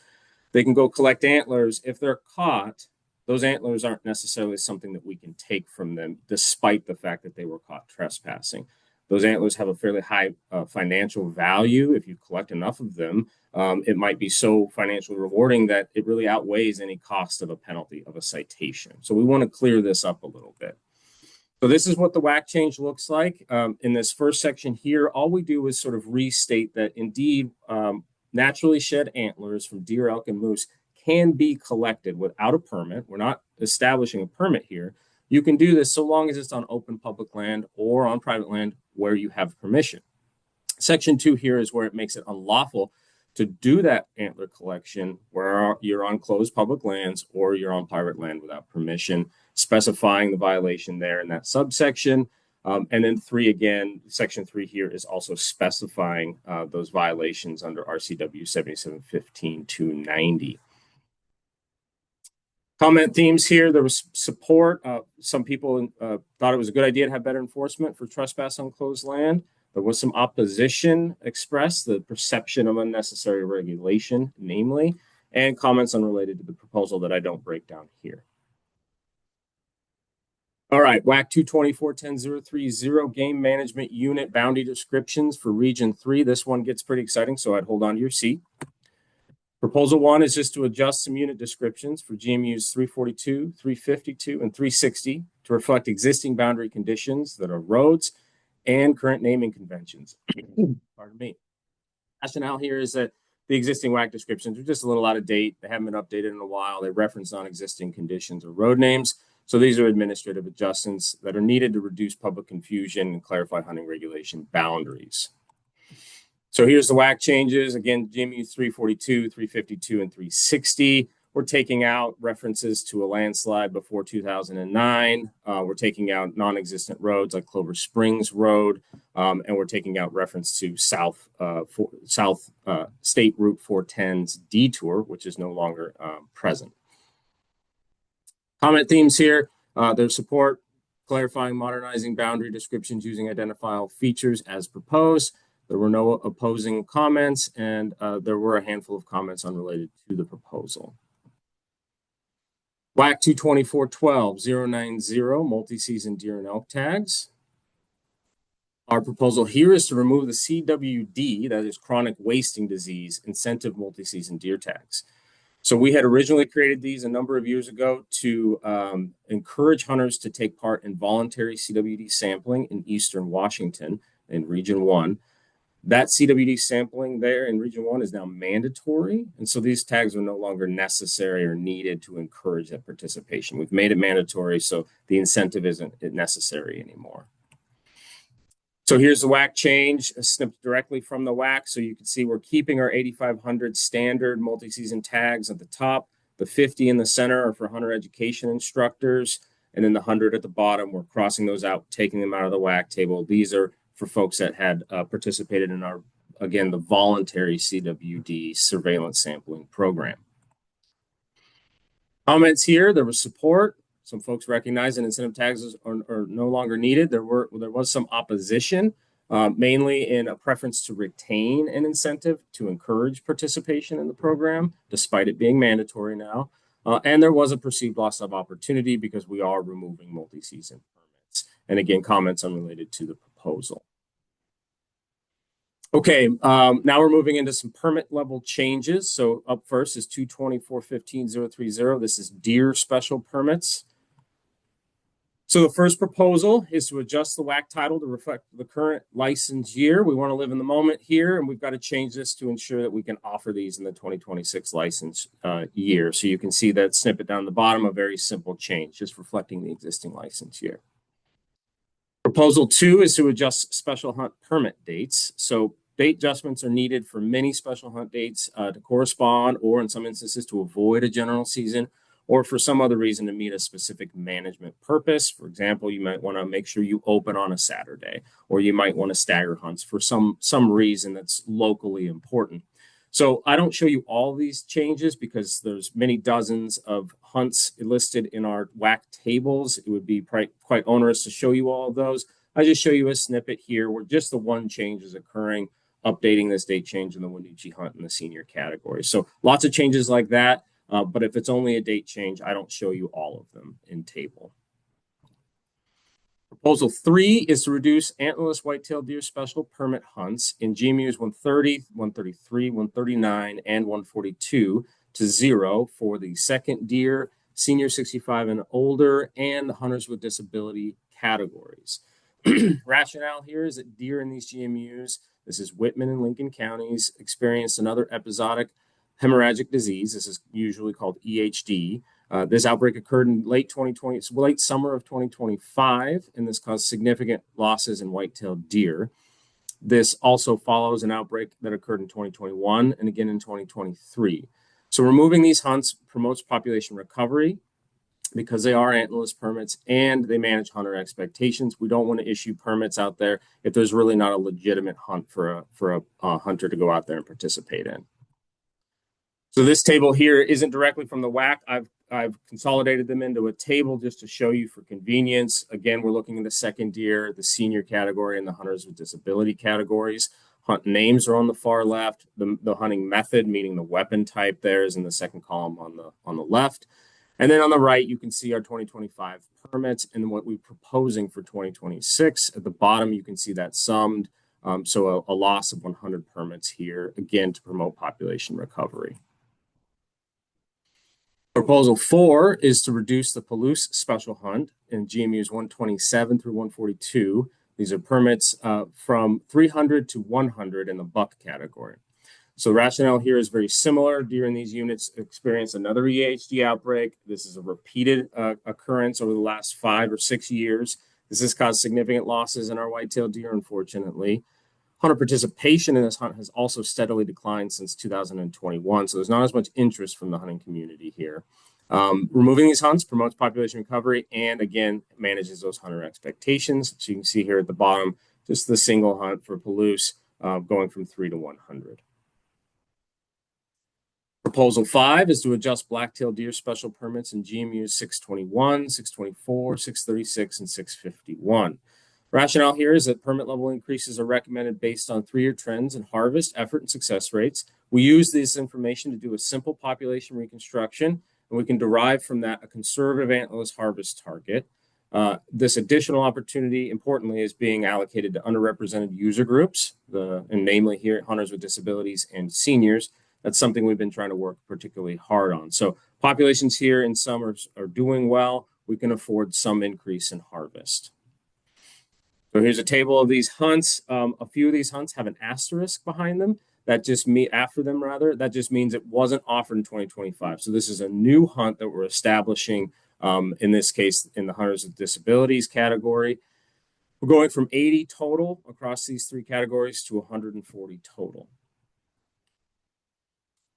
They can go collect antlers. If they're caught, those antlers aren't necessarily something that we can take from them, despite the fact that they were caught trespassing. Those antlers have a fairly high financial value. If you collect enough of them, it might be so financially rewarding that it really outweighs any cost of a penalty of a citation. So we want to clear this up a little bit. So this is what the WAC change looks like. In this first section here, all we do is sort of restate that indeed naturally shed antlers from deer, elk, and moose can be collected without a permit. We're not establishing a permit here. You can do this so long as it's on open public land or on private land where you have permission. Section 2 here is where it makes it unlawful to do that antler collection where you're on closed public lands or you're on private land without permission, specifying the violation there in that subsection. And then 3 again, section 3 here is also specifying those violations under RCW 7715-290. Comment themes here. There was support. Some people thought it was a good idea to have better enforcement for trespass on closed land. There was some opposition expressed, the perception of unnecessary regulation, namely, and comments unrelated to the proposal that I don't break down here. All right, WAC 220-410-030, Game Management Unit Bounty Descriptions for Region 3. This one gets pretty exciting, so I'd hold on to your seat. Proposal 1 is just to adjust some unit descriptions for GMUs 342, 352, and 360 to reflect existing boundary conditions that are roads and current naming conventions. Pardon me. Rationale here is that the existing WAC descriptions are just a little out of date. They haven't been updated in a while. They reference non-existing conditions or road names. So these are administrative adjustments that are needed to reduce public confusion and clarify hunting regulation boundaries. So here's the WAC changes. Again, GMU 342, 352, and 360. We're taking out references to a landslide before 2009. We're taking out non-existent roads like Clover Springs Road, and we're taking out reference to South State Route 410's detour, which is no longer present. Comment themes here. There's support, clarifying, modernizing boundary descriptions using identifiable features as proposed. There were no opposing comments, and there were a handful of comments unrelated to the proposal. WAC 224.12.090, multi-season deer and elk tags. Our proposal here is to remove the CWD, that is chronic wasting disease, incentive multi-season deer tags. So we had originally created these a number of years ago to encourage hunters to take part in voluntary CWD sampling in Eastern Washington in Region 1. That CWD sampling there in Region 1 is now mandatory, and so these tags are no longer necessary or needed to encourage that participation. We've made it mandatory, so the incentive isn't necessary anymore. So here's the WAC change, snipped directly from the WAC. So you can see we're keeping our 8,500 standard multi-season tags at the top. The 50 in the center are for hunter education instructors, and then the 100 at the bottom, we're crossing those out, taking them out of the WAC table. These are for folks that had participated in our, again, the voluntary CWD surveillance sampling program. Comments here, there was support. Some folks recognize that incentive tags are no longer needed. There was some opposition, mainly in a preference to retain an incentive to encourage participation in the program, despite it being mandatory now. And there was a perceived loss of opportunity because we are removing multi-season permits. And again, comments unrelated to the proposal. Okay, now we're moving into some permit level changes. So up first is 224.15.030. This is deer special permits. So the first proposal is to adjust the WAC title to reflect the current license year. We want to live in the moment here, and we've got to change this to ensure that we can offer these in the 2026 license year. So you can see that snippet down the bottom, a very simple change, just reflecting the existing license year. Proposal 2 is to adjust special hunt permit dates. So date adjustments are needed for many special hunt dates to correspond, or in some instances to avoid a general season, or for some other reason to meet a specific management purpose. For example, you might want to make sure you open on a Saturday, or you might want to stagger hunts for some reason that's locally important. So I don't show you all these changes because there's many dozens of hunts listed in our WAC tables. It would be quite onerous to show you all of those. I just show you a snippet here where just the one change is occurring, updating this date change in the Wenatchee hunt in the senior category. So lots of changes like that. But if it's only a date change, I don't show you all of them in table. Proposal 3 is to reduce antlerless whitetail deer special permit hunts in GMUs 130, 133, 139, and 142 to 0 for the second deer, senior 65 and older, and the hunters with disability categories. Rationale here is that deer in these GMUs, this is Whitman and Lincoln counties, experienced another episodic hemorrhagic disease. This is usually called EHD. This outbreak occurred in late summer of 2025, and this caused significant losses in white-tailed deer. This also follows an outbreak that occurred in 2021 and again in 2023. So removing these hunts promotes population recovery because they are antlerless permits and they manage hunter expectations. We don't want to issue permits out there if there's really not a legitimate hunt for a hunter to go out there and participate in. So this table here isn't directly from the WAC. I've consolidated them into a table just to show you for convenience. Again, we're looking at the second deer, the senior category, and the hunters with disability categories. Hunt names are on the far left. The hunting method, meaning the weapon type, there is in the second column on the left. And then on the right, you can see our 2025 permits and what we're proposing for 2026. At the bottom, you can see that summed. So a loss of 100 permits here, again, to promote population recovery. Proposal 4 is to reduce the Palouse special hunt in GMUs 127 through 142. These are permits from 300 to 100 in the buck category. So the rationale here is very similar. Deer in these units experience another EHD outbreak. This is a repeated occurrence over the last 5 or 6 years. This has caused significant losses in our white-tailed deer, unfortunately. Hunter participation in this hunt has also steadily declined since 2021, so there's not as much interest from the hunting community here. Removing these hunts promotes population recovery and, again, manages those hunter expectations. So you can see here at the bottom, just the single hunt for Palouse going from 3 to 100. Proposal 5 is to adjust black-tailed deer special permits in GMUs 621, 624, 636, and 651. Rationale here is that permit level increases are recommended based on 3-year trends in harvest, effort, and success rates. We use this information to do a simple population reconstruction, and we can derive from that a conservative antlerless harvest target. This additional opportunity, importantly, is being allocated to underrepresented user groups, and namely here, hunters with disabilities and seniors. That's something we've been trying to work particularly hard on. So populations here in some are doing well. We can afford some increase in harvest. So here's a table of these hunts. A few of these hunts have an asterisk behind them. That just that just means it wasn't offered in 2025. So this is a new hunt that we're establishing, in this case, in the hunters with disabilities category. We're going from 80 total across these 3 categories to 140 total.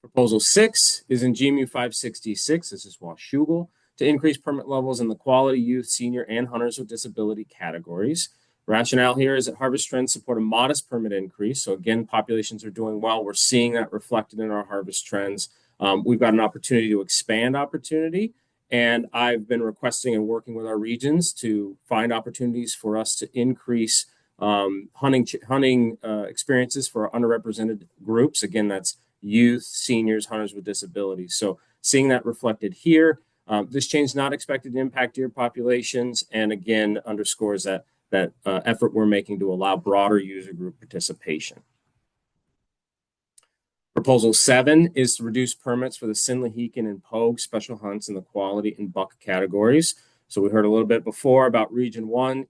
Proposal 6 is in GMU 566. This is Washougal, to increase permit levels in the quality, youth, senior, and hunters with disability categories. Rationale here is that harvest trends support a modest permit increase. So again, populations are doing well. We're seeing that reflected in our harvest trends. We've got an opportunity to expand opportunity, and I've been requesting and working with our regions to find opportunities for us to increase hunting experiences for our underrepresented groups. Again, that's youth, seniors, hunters with disabilities. So seeing that reflected here, this change is not expected to impact deer populations, and again, underscores that effort we're making to allow broader user group participation. Proposal 7 is to reduce permits for the Sinlaheekan and Pogue special hunts in the quality and buck categories. So we heard a little bit before about Region 1,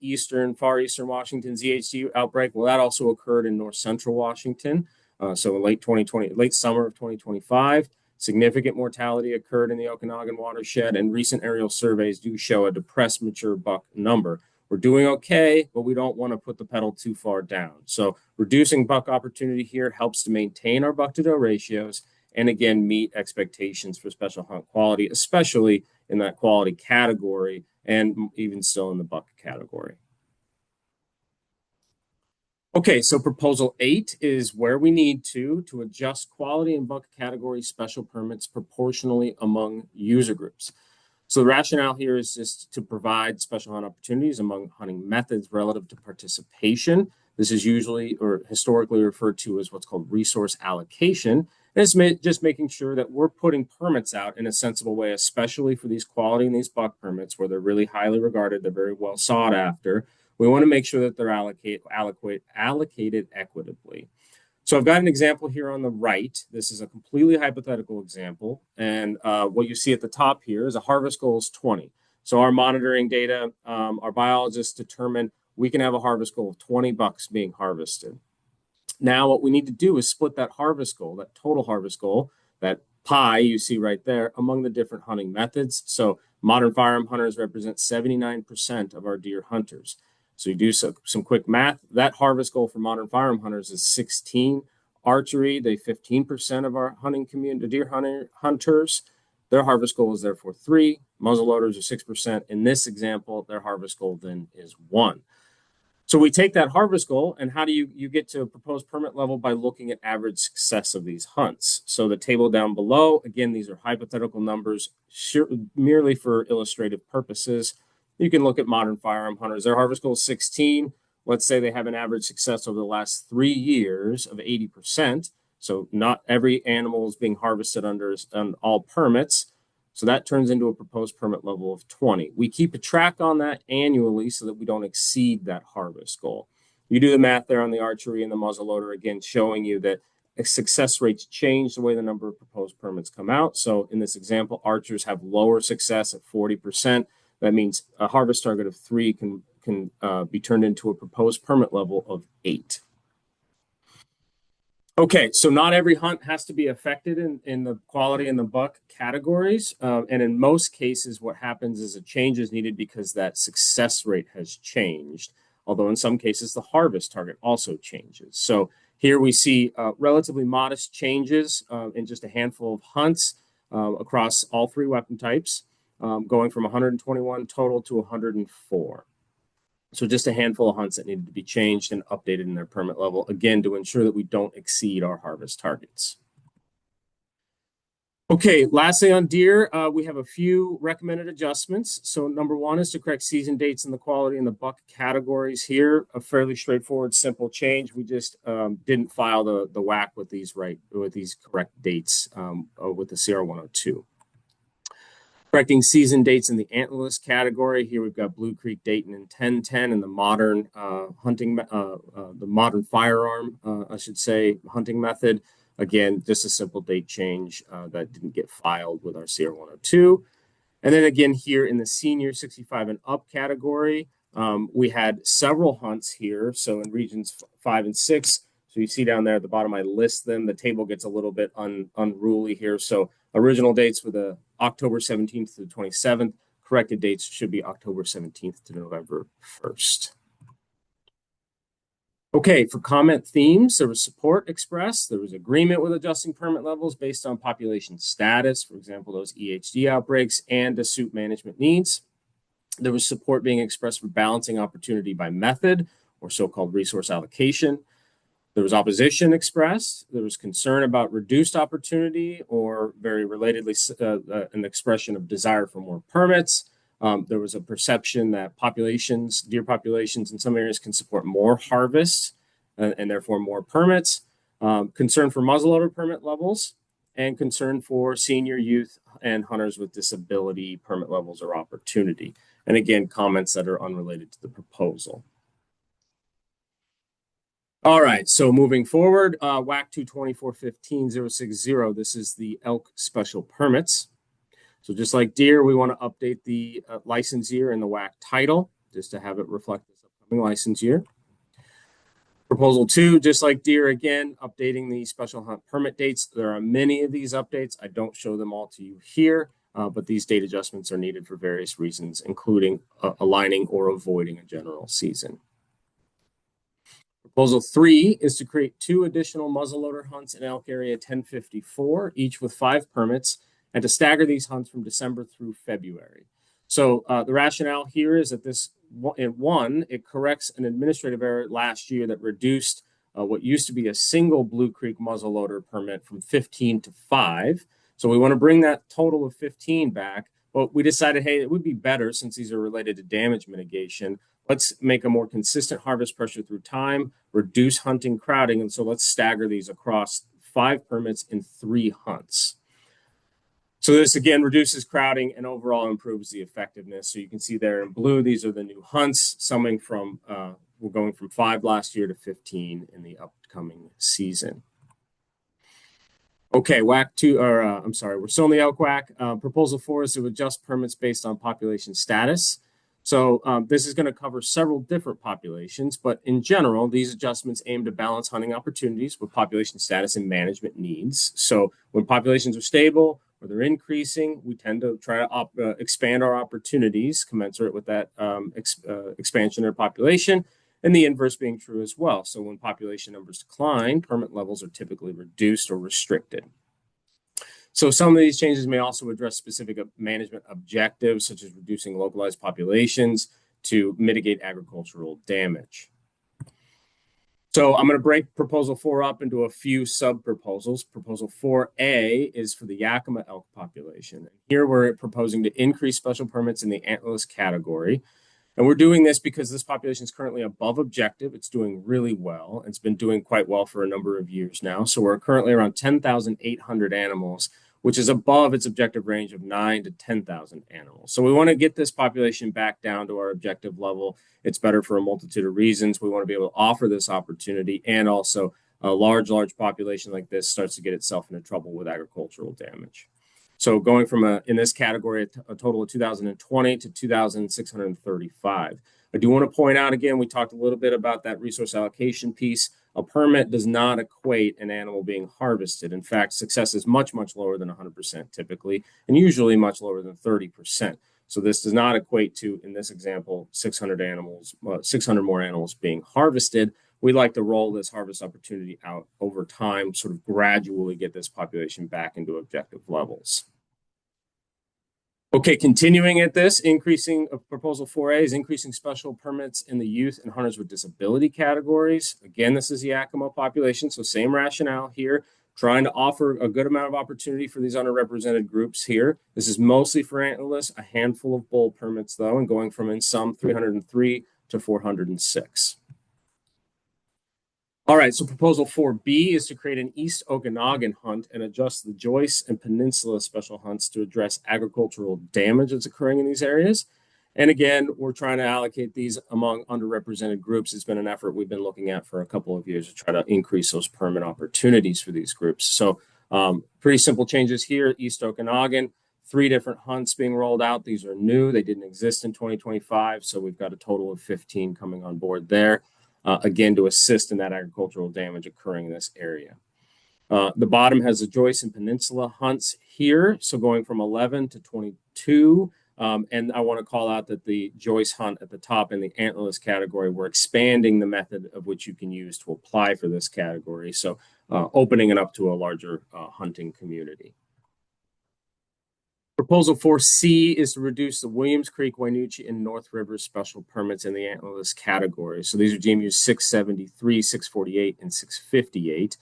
Far Eastern Washington's EHD outbreak. Well, that also occurred in North Central Washington. So in late summer of 2025, significant mortality occurred in the Okanagan watershed, and recent aerial surveys do show a depressed mature buck number. We're doing okay, but we don't want to put the pedal too far down. So reducing buck opportunity here helps to maintain our buck to doe ratios and, again, meet expectations for special hunt quality, especially in that quality category and even still in the buck category. Okay, so proposal 8 is where we need to adjust quality and buck category special permits proportionally among user groups. So the rationale here is just to provide special hunt opportunities among hunting methods relative to participation. This is usually or historically referred to as what's called resource allocation. And it's just making sure that we're putting permits out in a sensible way, especially for these quality and these buck permits where they're really highly regarded, they're very well sought after. We want to make sure that they're allocated equitably. So I've got an example here on the right. This is a completely hypothetical example. And what you see at the top here is a harvest goal is 20. So our monitoring data, our biologists determine we can have a harvest goal of 20 bucks being harvested. Now what we need to do is split that harvest goal, that total harvest goal, that pie you see right there, among the different hunting methods. So modern firearm hunters represent 79% of our deer hunters. So you do some quick math. That harvest goal for modern firearm hunters is 16. Archery, they 15% of our hunting community, deer hunters. Their harvest goal is therefore 3. Muzzleloaders are 6%. In this example, their harvest goal then is 1. So we take that harvest goal, and how do you get to a proposed permit level? By looking at average success of these hunts. So the table down below, again, these are hypothetical numbers, merely for illustrative purposes. You can look at modern firearm hunters. Their harvest goal is 16. Let's say they have an average success over the last 3 years of 80%. So not every animal is being harvested on all permits. So that turns into a proposed permit level of 20. We keep a track on that annually so that we don't exceed that harvest goal. You do the math there on the archery and the muzzleloader, again, showing you that success rates change the way the number of proposed permits come out. So in this example, archers have lower success at 40%. That means a harvest target of 3 can be turned into a proposed permit level of 8. Okay, so not every hunt has to be affected in the quality and the buck categories. And in most cases, what happens is a change is needed because that success rate has changed. Although in some cases, the harvest target also changes. So here we see relatively modest changes in just a handful of hunts across all 3 weapon types, going from 121 total to 104. So just a handful of hunts that needed to be changed and updated in their permit level, again, to ensure that we don't exceed our harvest targets. Okay, lastly on deer, we have a few recommended adjustments. So number 1 is to correct season dates in the quality and the buck categories here. A fairly straightforward, simple change. We just didn't file the WAC with these correct dates with the CR 102. Correcting season dates in the antlerless category. Here we've got Blue Creek, Dayton, and 1010 and the modern the modern firearm, I should say, hunting method. Again, just a simple date change that didn't get filed with our CR 102. And then again, here in the senior 65 and up category, we had several hunts here. So in regions 5 and 6, so you see down there at the bottom, I list them. The table gets a little bit unruly here. So original dates were the October 17th to the 27th. Corrected dates should be October 17th to November 1st. Okay, for comment themes, there was support expressed. There was agreement with adjusting permit levels based on population status, for example, those EHD outbreaks and the suit management needs. There was support being expressed for balancing opportunity by method, or so-called resource allocation. There was opposition expressed. There was concern about reduced opportunity, or very relatedly, an expression of desire for more permits. There was a perception that deer populations in some areas can support more harvest and therefore more permits. Concern for muzzleloader permit levels, and concern for senior, youth, and hunters with disability permit levels or opportunity. And again, comments that are unrelated to the proposal. All right, so moving forward, WAC 224.15.060, this is the elk special permits. So just like deer, we want to update the license year and the WAC title, just to have it reflect this upcoming license year. Proposal 2, just like deer, again, updating the special hunt permit dates. There are many of these updates. I don't show them all to you here, but these date adjustments are needed for various reasons, including aligning or avoiding a general season. Proposal 3 is to create 2 additional muzzleloader hunts in elk area 1054, each with 5 permits, and to stagger these hunts from December through February. So the rationale here is that it corrects an administrative error last year that reduced what used to be a single Blue Creek muzzleloader permit from 15 to 5. So we want to bring that total of 15 back. But we decided, hey, it would be better, since these are related to damage mitigation. Let's make a more consistent harvest pressure through time, reduce hunting crowding, and so let's stagger these across 5 permits in 3 hunts. So this again reduces crowding and overall improves the effectiveness. So you can see there in blue, these are the new hunts, we're going from 5 last year to 15 in the upcoming season. Okay, we're still in the elk WAC. Proposal 4 is to adjust permits based on population status. So this is going to cover several different populations, but in general, these adjustments aim to balance hunting opportunities with population status and management needs. So when populations are stable or they're increasing, we tend to try to expand our opportunities commensurate with that expansion in population, and the inverse being true as well. So when population numbers decline, permit levels are typically reduced or restricted. So some of these changes may also address specific management objectives, such as reducing localized populations to mitigate agricultural damage. So I'm going to break Proposal 4 up into a few sub-proposals. Proposal 4A is for the Yakima elk population. Here we're proposing to increase special permits in the antlerless category. And we're doing this because this population is currently above objective. It's doing really well. It's been doing quite well for a number of years now. So we're currently around 10,800 animals, which is above its objective range of 9,000 to 10,000 animals. So we want to get this population back down to our objective level. It's better for a multitude of reasons. We want to be able to offer this opportunity and also a large population like this starts to get itself into trouble with agricultural damage. So going from in this category, a total of 2,020 to 2,635. I do want to point out again, we talked a little bit about that resource allocation piece. A permit does not equate an animal being harvested. In fact, success is much, much lower than 100% typically, and usually much lower than 30%. So this does not equate to, in this example, 600 more animals being harvested. We like to roll this harvest opportunity out over time, sort of gradually get this population back into objective levels. Okay, continuing at this, increasing proposal 4A is increasing special permits in the youth and hunters with disability categories. Again, this is the Yakima population, so same rationale here, trying to offer a good amount of opportunity for these underrepresented groups here. This is mostly for antlerless, a handful of bull permits though, and going from in some 303 to 406. All right, so proposal 4B is to create an East Okanagan hunt and adjust the Joyce and Peninsula special hunts to address agricultural damage that's occurring in these areas. And again, we're trying to allocate these among underrepresented groups. It's been an effort we've been looking at for a couple of years to try to increase those permit opportunities for these groups. So pretty simple changes here. East Okanagan, 3 different hunts being rolled out. These are new. They didn't exist in 2025. So we've got a total of 15 coming on board there. Again, to assist in that agricultural damage occurring in this area. The bottom has the Joyce and Peninsula hunts here, so going from 11 to 22. And I want to call out that the Joyce hunt at the top in the antlerless category, we're expanding the method of which you can use to apply for this category, so opening it up to a larger hunting community. Proposal 4C is to reduce the Williams Creek, Wynoochee, and North River special permits in the antlerless category. So these are GMUs 673, 648, and 658.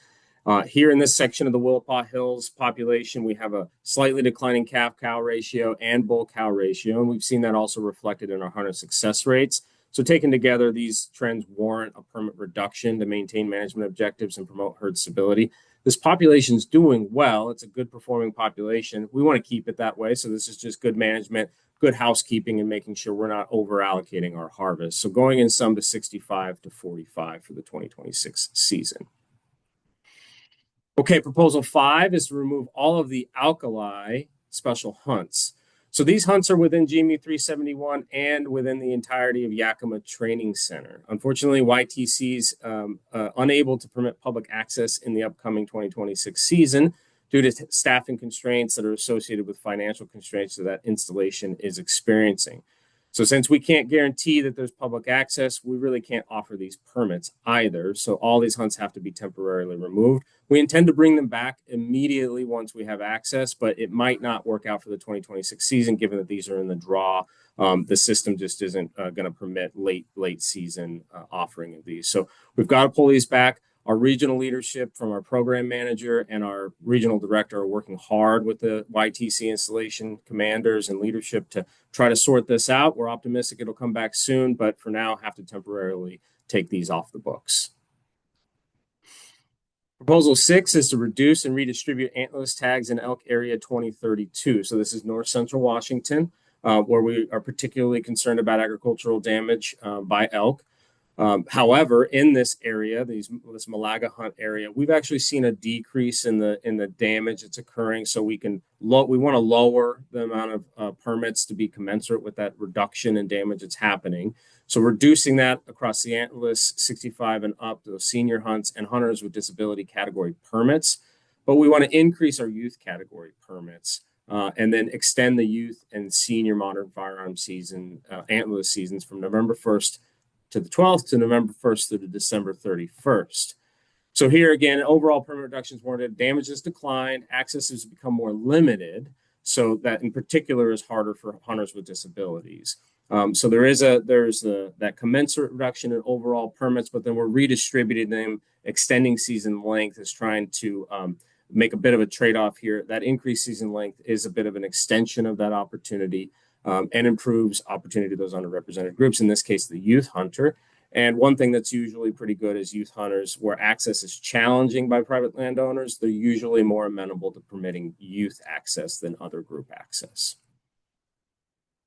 Here in this section of the Willapa Hills population, we have a slightly declining calf-cow ratio and bull-cow ratio, and we've seen that also reflected in our hunter success rates. So taken together, these trends warrant a permit reduction to maintain management objectives and promote herd stability. This population is doing well. It's a good performing population. We want to keep it that way. So this is just good management, good housekeeping, and making sure we're not over allocating our harvest. So going in some to 65 to 45 for the 2026 season. Okay, proposal 5 is to remove all of the alkali special hunts. So these hunts are within GMU 371 and within the entirety of Yakima Training Center. Unfortunately, YTC's unable to permit public access in the upcoming 2026 season due to staffing constraints that are associated with financial constraints that installation is experiencing. So since we can't guarantee that there's public access, we really can't offer these permits either. So all these hunts have to be temporarily removed. We intend to bring them back immediately once we have access, but it might not work out for the 2026 season, given that these are in the draw. The system just isn't going to permit late season offering of these. So we've got to pull these back. Our regional leadership from our program manager and our regional director are working hard with the YTC installation commanders and leadership to try to sort this out. We're optimistic it'll come back soon, but for now have to temporarily take these off the books. Proposal 6 is to reduce and redistribute antlerless tags in elk area 2032. So this is north central Washington, where we are particularly concerned about agricultural damage by elk. However, in this area, this Malaga hunt area, we've actually seen a decrease in the damage that's occurring. So we want to lower the amount of permits to be commensurate with that reduction in damage that's happening. So reducing that across the antlerless 65 and up, those senior hunts and hunters with disability category permits. But we want to increase our youth category permits and then extend the youth and senior modern firearm season, antlerless seasons from November 1st to the 12th to November 1st through to December 31st. So here again, overall permit reductions warranted, damage has declined, access has become more limited, so that in particular is harder for hunters with disabilities. So there's that commensurate reduction in overall permits, but then we're redistributing them, extending season length is trying to make a bit of a trade-off here. That increased season length is a bit of an extension of that opportunity. And improves opportunity to those underrepresented groups, in this case, the youth hunter. And one thing that's usually pretty good is youth hunters, where access is challenging by private landowners, they're usually more amenable to permitting youth access than other group access.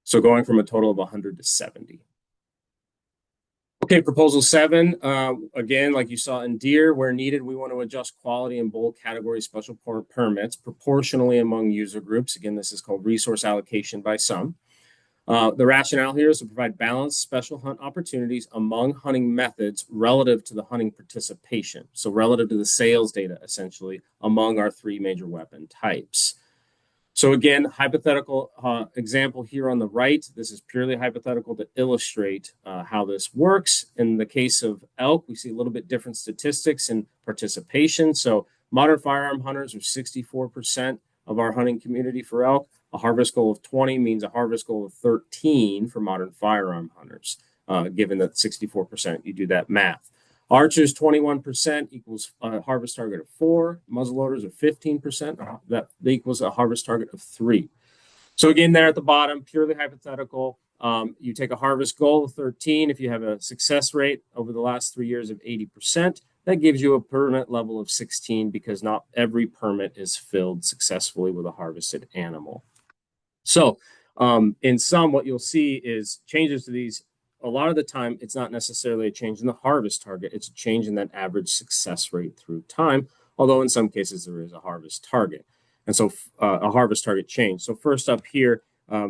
So going from a total of 100 to 70. Okay, proposal 7, again, like you saw in deer, where needed, we want to adjust quality and bull category special permits proportionally among user groups. Again, this is called resource allocation by some. The rationale here is to provide balanced special hunt opportunities among hunting methods relative to the hunting participation. So relative to the sales data, essentially, among our 3 major weapon types. So again, hypothetical example here on the right. This is purely hypothetical to illustrate how this works. In the case of elk, we see a little bit different statistics in participation. So modern firearm hunters are 64% of our hunting community for elk. A harvest goal of 20 means a harvest goal of 13 for modern firearm hunters, given that 64%, you do that math. Archers, 21% equals a harvest target of 4. Muzzleloaders are 15%. That equals a harvest target of 3. So again, there at the bottom, purely hypothetical. You take a harvest goal of 13. If you have a success rate over the last 3 years of 80%, that gives you a permit level of 16 because not every permit is filled successfully with a harvested animal. So in sum, what you'll see is changes to these. A lot of the time, it's not necessarily a change in the harvest target. It's a change in that average success rate through time, although in some cases there is a harvest target. And so a harvest target change. So first up here,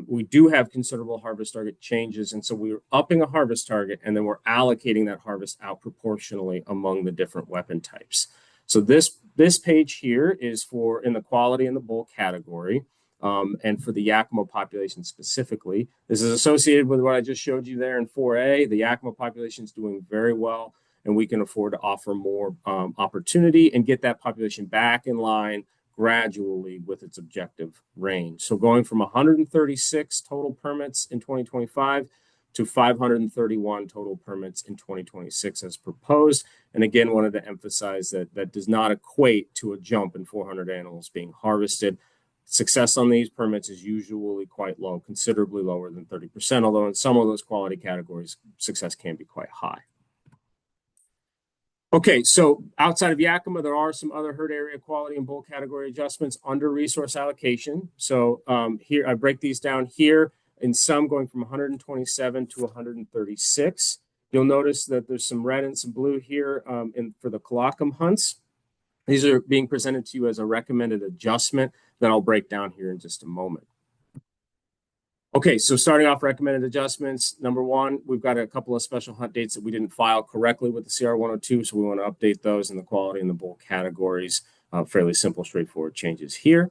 we do have considerable harvest target changes. And so we're upping a harvest target, and then we're allocating that harvest out proportionally among the different weapon types. So this page here is for in the quality and the bull category. And for the Yakima population specifically, this is associated with what I just showed you there in 4A. The Yakima population is doing very well, and we can afford to offer more opportunity and get that population back in line gradually with its objective range. So going from 136 total permits in 2025 to 531 total permits in 2026 as proposed. And again, wanted to emphasize that that does not equate to a jump in 400 animals being harvested. Success on these permits is usually quite low, considerably lower than 30%, although in some of those quality categories, success can be quite high. Okay, so outside of Yakima, there are some other herd area quality and bull category adjustments under resource allocation. So here, I break these down here in some going from 127 to 136. You'll notice that there's some red and some blue here for the Kalakam hunts. These are being presented to you as a recommended adjustment that I'll break down here in just a moment. Okay, so starting off recommended adjustments. Number 1, we've got a couple of special hunt dates that we didn't file correctly with the CR 102, so we want to update those in the quality and the bull categories. Fairly simple, straightforward changes here.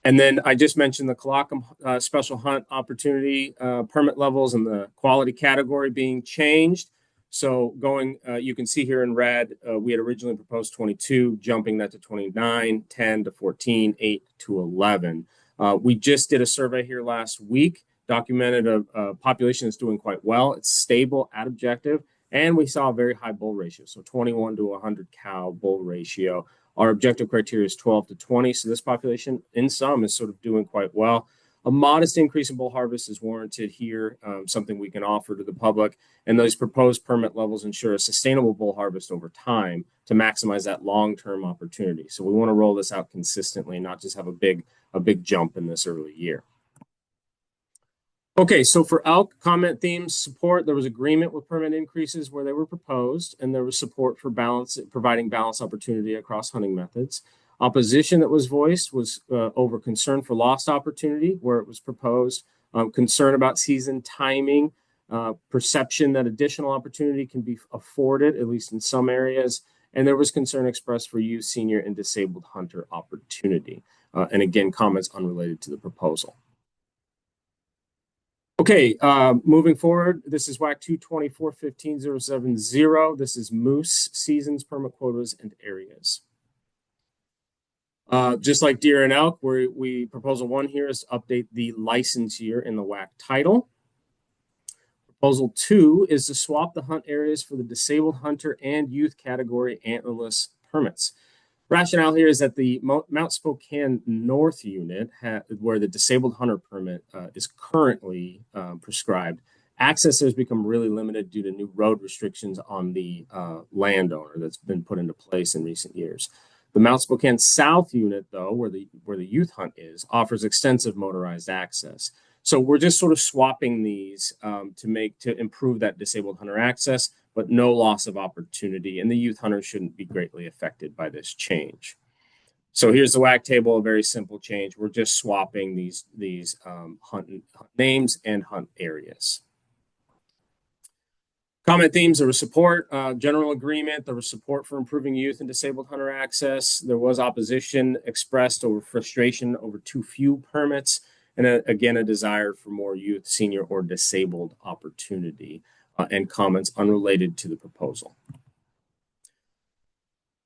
And then I just mentioned the Kalakam special hunt opportunity permit levels and the quality category being changed. So going, you can see here in red, we had originally proposed 22, jumping that to 29, 10 to 14, 8 to 11. We just did a survey here last week, documented a population that's doing quite well. It's stable at objective, and we saw a very high bull ratio, so 21 to 100 cow bull ratio. Our objective criteria is 12 to 20, so this population, in sum, is sort of doing quite well. A modest increase in bull harvest is warranted here, something we can offer to the public, and those proposed permit levels ensure a sustainable bull harvest over time to maximize that long-term opportunity. So we want to roll this out consistently, not just have a big jump in this early year. Okay, so for elk comment themes support, there was agreement with permit increases where they were proposed, and there was support for providing balance opportunity across hunting methods. Opposition that was voiced was over concern for lost opportunity where it was proposed, concern about season timing, perception that additional opportunity can be afforded, at least in some areas, and there was concern expressed for youth, senior, and disabled hunter opportunity. And again, comments unrelated to the proposal. Okay, moving forward, this is WAC 224-15070. This is moose seasons, permit quotas, and areas. Just like deer and elk, proposal 1 here is to update the license year in the WAC title. Proposal 2 is to swap the hunt areas for the disabled hunter and youth category antlerless permits. Rationale here is that the Mount Spokane North unit, where the disabled hunter permit is currently prescribed, access has become really limited due to new road restrictions on the landowner that's been put into place in recent years. The Mount Spokane South unit, though, where the youth hunt is, offers extensive motorized access. So we're just sort of swapping these to improve that disabled hunter access, but no loss of opportunity. And the youth hunter shouldn't be greatly affected by this change. So here's the WAC table, a very simple change. We're just swapping these hunt names and hunt areas. Comment themes, there was support, general agreement, there was support for improving youth and disabled hunter access. There was opposition expressed over frustration over too few permits, and again, a desire for more youth, senior, or disabled opportunity, and comments unrelated to the proposal.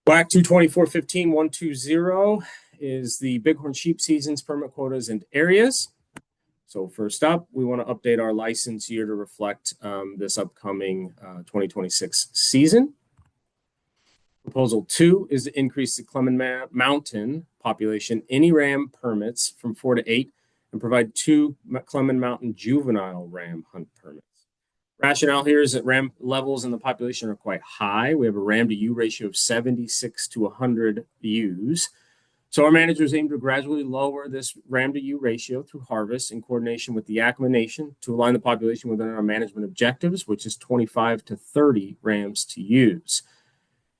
WAC 224-15-120 is the Bighorn sheep seasons, permit quotas, and areas. So first up, we want to update our license year to reflect this upcoming 2026 season. Proposal 2 is to increase the Clement Mountain population any ram permits from 4 to 8 and provide 2 Clement Mountain juvenile ram hunt permits. Rationale here is that ram levels in the population are quite high. We have a ram to ewe ratio of 76 to 100 ewes. So our managers aim to gradually lower this ram to ewe ratio through harvest in coordination with the Yakima Nation to align the population within our management objectives, which is 25 to 30 rams to ewes.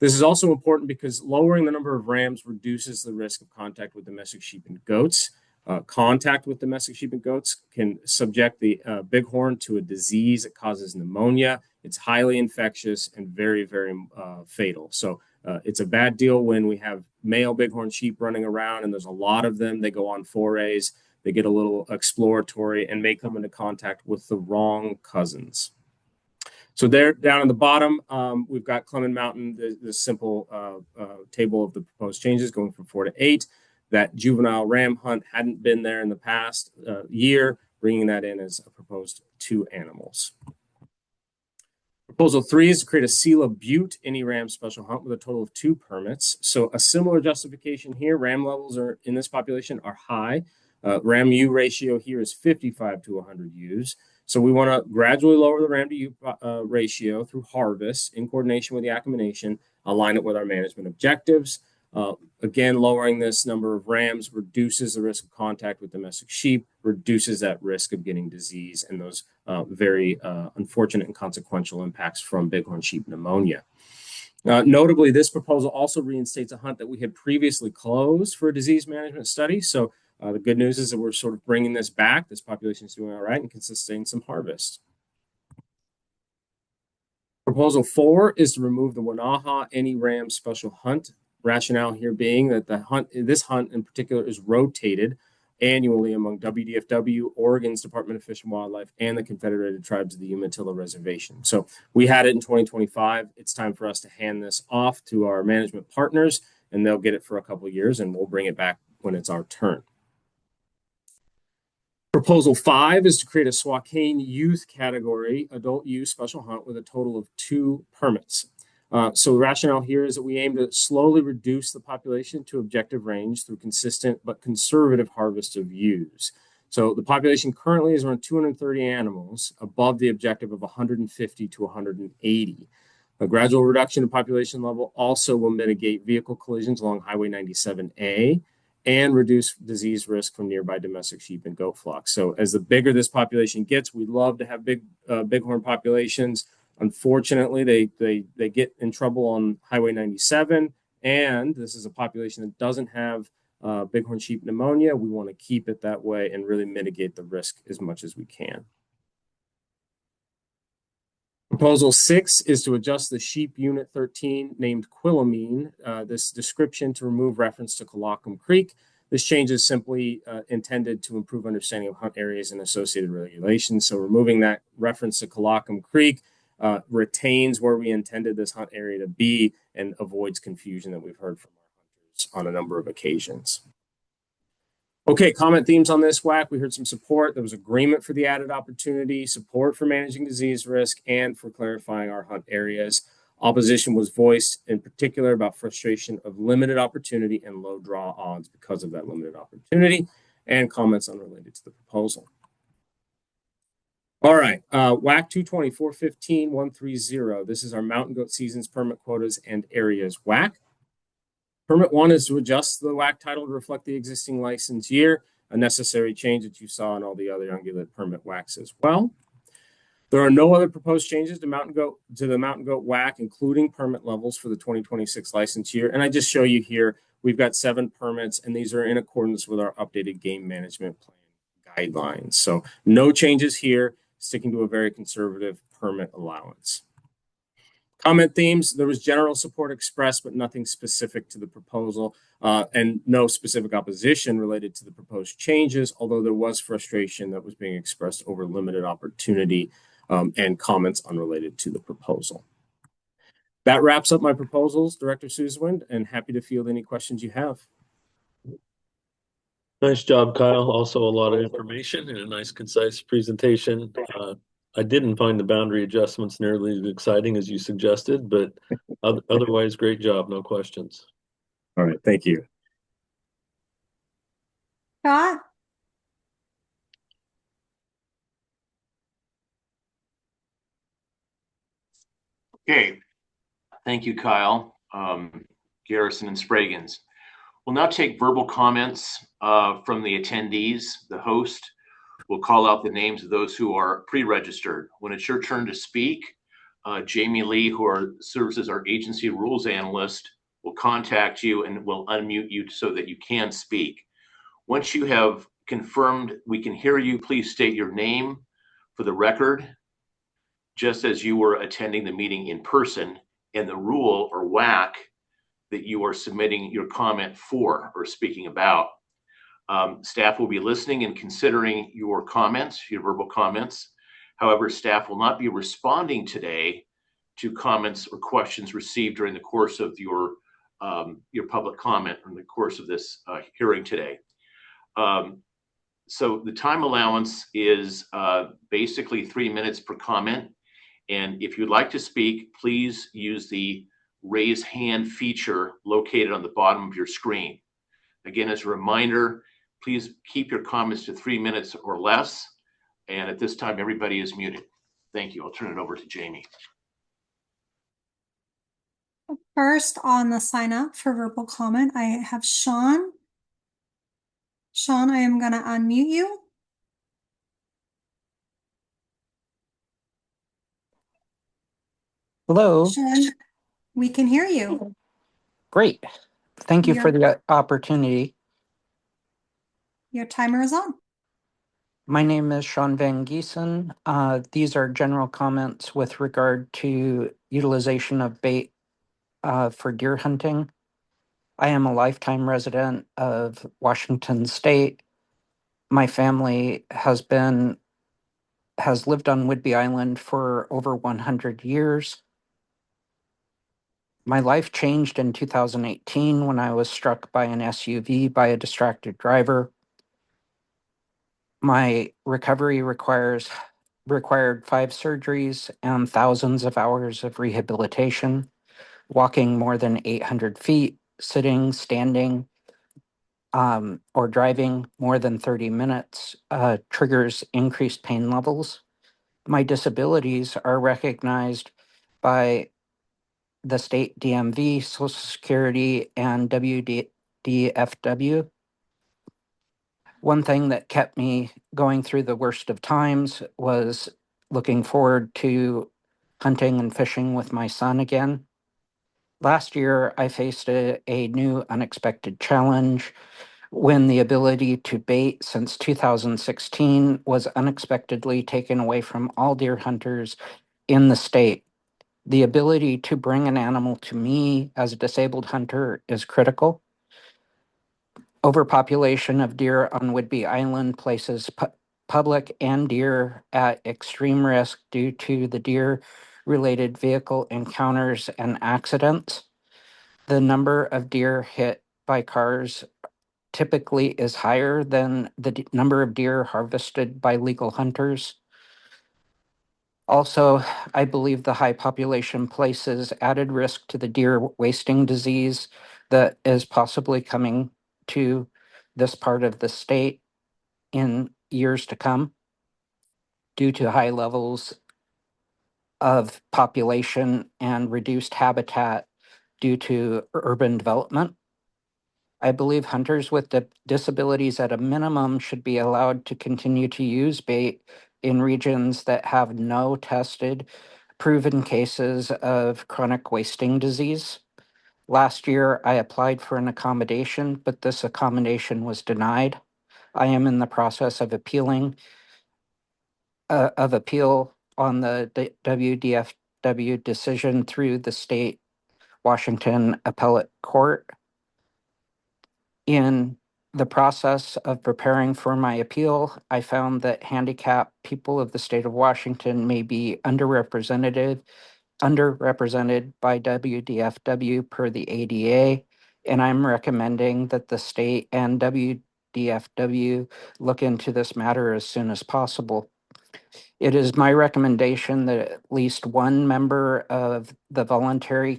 This is also important because lowering the number of rams reduces the risk of contact with domestic sheep and goats. Contact with domestic sheep and goats can subject the bighorn to a disease that causes pneumonia. It's highly infectious and very, very fatal. So it's a bad deal when we have male bighorn sheep running around and there's a lot of them. They go on forays, they get a little exploratory and may come into contact with the wrong cousins. So there, down at the bottom, we've got Clement Mountain, the simple table of the proposed changes going from 4 to 8. That juvenile ram hunt hadn't been there in the past year, bringing that in as a proposed 2 animals. Proposal 3 is to create a Sela Butte any ram special hunt with a total of 2 permits. So a similar justification here. Ram levels in this population are high. Ram ewe ratio here is 55 to 100 ewes. So we want to gradually lower the ram to ewe ratio through harvest in coordination with the Yakima Nation, align it with our management objectives. Again, lowering this number of rams reduces the risk of contact with domestic sheep, reduces that risk of getting disease and those very unfortunate and consequential impacts from bighorn sheep pneumonia. Notably, this proposal also reinstates a hunt that we had previously closed for a disease management study. So the good news is that we're sort of bringing this back. This population is doing all right and can sustain some harvest. Proposal 4 is to remove the Wanaha any ram special hunt. Rationale here being that this hunt in particular is rotated annually among WDFW, Oregon's Department of Fish and Wildlife, and the Confederated Tribes of the Umatilla Reservation. So we had it in 2025. It's time for us to hand this off to our management partners, and they'll get it for a couple of years, and we'll bring it back when it's our turn. Proposal 5 is to create a Swakane youth category, adult youth special hunt with a total of 2 permits. So the rationale here is that we aim to slowly reduce the population to objective range through consistent but conservative harvest of ewes. So the population currently is around 230 animals above the objective of 150 to 180. A gradual reduction in population level also will mitigate vehicle collisions along Highway 97A and reduce disease risk from nearby domestic sheep and goat flocks. So as the bigger this population gets, we'd love to have big bighorn populations. Unfortunately, they get in trouble on Highway 97, and this is a population that doesn't have bighorn sheep pneumonia. We want to keep it that way and really mitigate the risk as much as we can. Proposal 6 is to adjust the sheep unit 13 named Quillamine, this description to remove reference to Colocum Creek. This change is simply intended to improve understanding of hunt areas and associated regulations. So removing that reference to Colocum Creek retains where we intended this hunt area to be and avoids confusion that we've heard from our hunters on a number of occasions. Okay, comment themes on this WAC. We heard some support. There was agreement for the added opportunity, support for managing disease risk, and for clarifying our hunt areas. Opposition was voiced in particular about frustration of limited opportunity and low draw odds because of that limited opportunity, and comments unrelated to the proposal. All right, WAC 224-15-130. This is our mountain goat seasons, permit quotas, and areas WAC. Permit 1 is to adjust the WAC title to reflect the existing license year. a necessary change that you saw in all the other ungulate permit whacks as well. There are no other proposed changes to the mountain goat whack, including permit levels for the 2026 license year. And I just show you here, we've got 7 permits, and these are in accordance with our updated game management plan guidelines. So no changes here, sticking to a very conservative permit allowance. Comment themes, there was general support expressed, but nothing specific to the proposal, and no specific opposition related to the proposed changes, although there was frustration that was being expressed over limited opportunity and comments unrelated to the proposal. That wraps up my proposals, Director Sueswind, and happy to field any questions you have. Nice job, Kyle. Also a lot of information and a nice concise presentation. I didn't find the boundary adjustments nearly as exciting as you suggested, but otherwise, great job. No questions. All right, thank you. Scott? Okay, thank you, Kyle, Garrison, and Spraggins. We'll now take verbal comments from the attendees. The host will call out the names of those who are pre-registered. When it's your turn to speak, Jamie Lee, who serves as our agency rules analyst, will contact you and will unmute you so that you can speak. Once you have confirmed we can hear you, please state your name for the record, just as you were attending the meeting in person, and the rule or WAC that you are submitting your comment for or speaking about. Staff will be listening and considering your comments, your verbal comments. However, staff will not be responding today to comments or questions received during the course of your public comment in the course of this hearing today. So the time allowance is basically 3 minutes per comment. And if you'd like to speak, please use the raise hand feature located on the bottom of your screen. Again, as a reminder, please keep your comments to 3 minutes or less. And at this time, everybody is muted. Thank you. I'll turn it over to Jamie. First on the sign up for verbal comment, I have Sean. Sean, I am going to unmute you. Hello. Sean, we can hear you. Great. Thank you for Your, the opportunity. your timer is on. My name is Sean Van Giesen. These are general comments with regard to utilization of bait for deer hunting. I am a lifetime resident of Washington State. My family has lived on Whidbey Island for over 100 years. My life changed in 2018 when I was struck by an SUV by a distracted driver. My recovery required 5 surgeries and thousands of hours of rehabilitation, walking more than 800 feet, sitting, standing, or driving more than 30 minutes triggers increased pain levels. My disabilities are recognized by the state DMV, Social Security, and WDFW. One thing that kept me going through the worst of times was looking forward to hunting and fishing with my son again. Last year, I faced a new unexpected challenge when the ability to bait since 2016 was unexpectedly taken away from all deer hunters in the state. The ability to bring an animal to me as a disabled hunter is critical. Overpopulation of deer on Whidbey Island places public and deer at extreme risk due to the deer-related vehicle encounters and accidents. The number of deer hit by cars typically is higher than the number of deer harvested by legal hunters. Also, I believe the high population places added risk to the deer wasting disease that is possibly coming to this part of the state in years to come due to high levels of population and reduced habitat due to urban development. I believe hunters with disabilities at a minimum should be allowed to continue to use bait in regions that have no tested, proven cases of chronic wasting disease. Last year, I applied for an accommodation, but this accommodation was denied. I am in the process of appeal on the WDFW decision through the state Washington Appellate Court. In the process of preparing for my appeal, I found that handicapped people of the state of Washington may be underrepresented by WDFW per the ADA, and I'm recommending that the state and WDFW look into this matter as soon as possible. It is my recommendation that at least one member of the volunteer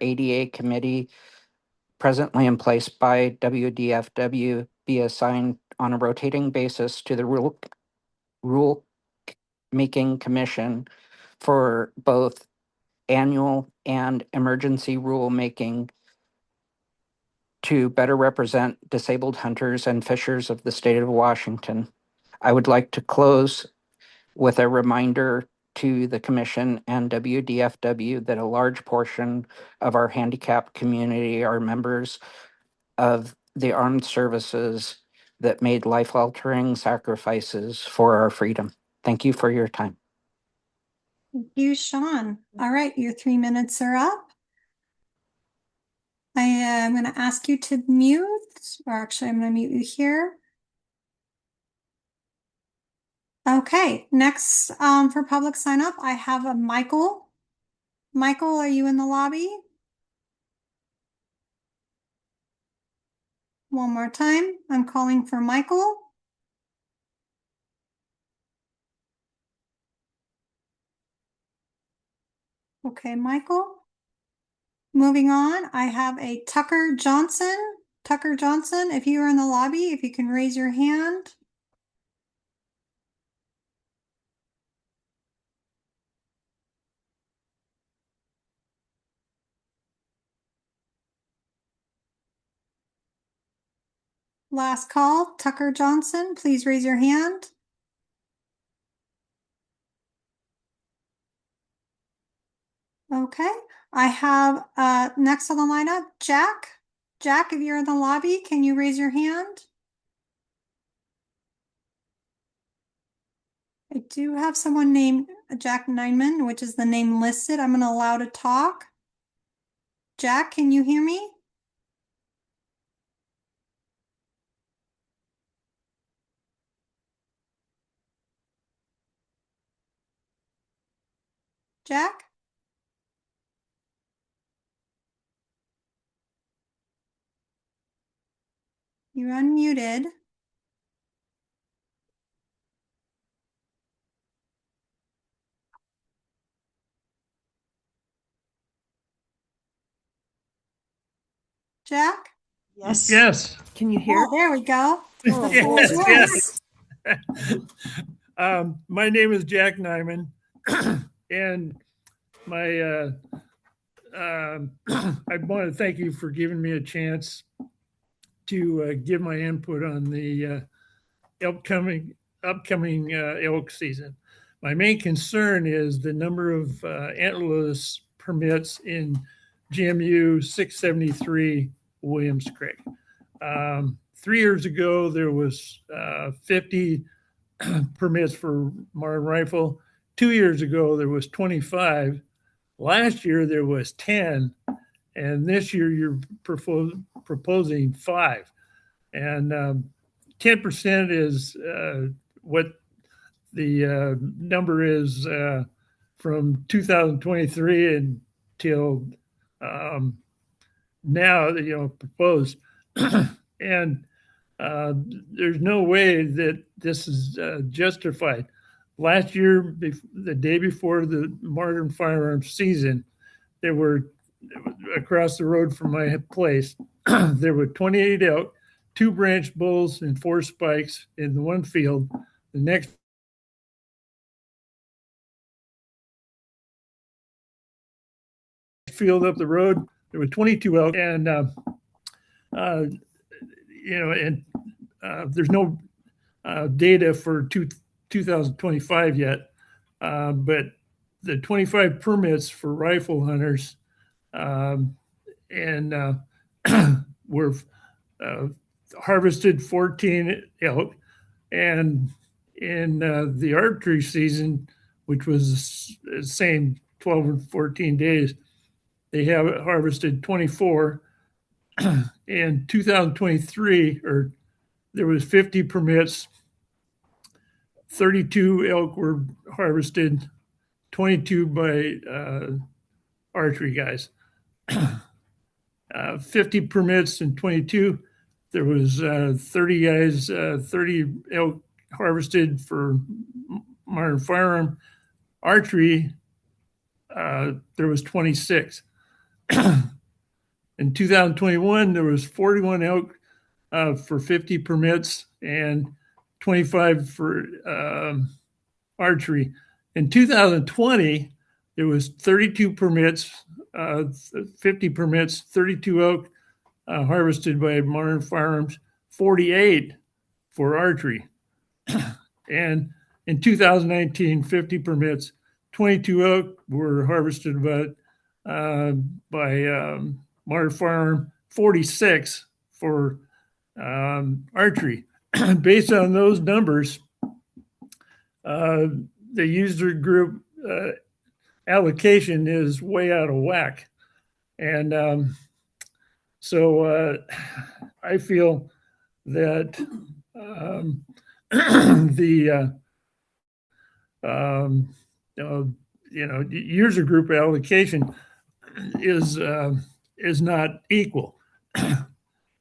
ADA committee presently in place by WDFW be assigned on a rotating basis to the rule making commission for both annual and emergency rulemaking to better represent disabled hunters and fishers of the state of Washington. I would like to close with a reminder to the commission and WDFW that a large portion of our handicapped community are members of the armed services that made life-altering sacrifices for our freedom. Thank you for your time. Thank you, Sean. All right, your 3 minutes are up. I am going to ask you to mute, or actually I'm going to mute you here. Okay, next for public sign up, I have a Michael. Michael, are you in the lobby? One more time, I'm calling for Michael. Okay, Michael. Moving on, I have a Tucker Johnson. Tucker Johnson, if you are in the lobby, if you can raise your hand. Last call, Tucker Johnson, please raise your hand. Okay, I have next on the lineup, Jack. Jack, if you're in the lobby, can you raise your hand? I do have someone named Jack Nineman, which is the name listed. I'm going to allow to talk. Jack, can you hear me? Jack? You're unmuted. Jack? Yes. Yes. Can you hear? Oh, there we go. Oh, The floor is boy. yours. My name is Jack Nyman, and I want to thank you for giving me a chance to give my input on the upcoming elk season. My main concern is the number of antlerless permits in GMU 673 Williams Creek. 3 years ago, there was 50 permits for modern rifle. 2 years ago, there was 25. Last year, there was 10. And this year, you're proposing 5. And 10% is what the number is from 2023 until now, proposed. And there's no way that this is justified. Last year, the day before the modern firearms season, there were across the road from my place, there were 28 elk, 2 branch bulls, and 4 spikes in the one field. The next field up the road, there were 22 elk, and there's no data for 2025 yet, but the 25 permits for rifle hunters and were harvested 14 elk, and in the archery season, which was the same 12 and 14 days, they have harvested 24. In 2023, there was 50 permits, 32 elk were harvested, 22 by archery guys. 50 permits and 22. There was 30 guys, 30 elk harvested for modern firearm. Archery, there was 26. In 2021, there was 41 elk for 50 permits and 25 for archery. In 2020, there was 32 permits, 50 permits, 32 elk harvested by modern firearms, 48 for archery. And in 2019, 50 permits, 22 elk were harvested by modern firearm, 46 for archery. Based on those numbers, the user group allocation is way out of whack. And so I feel that the user group allocation is not equal.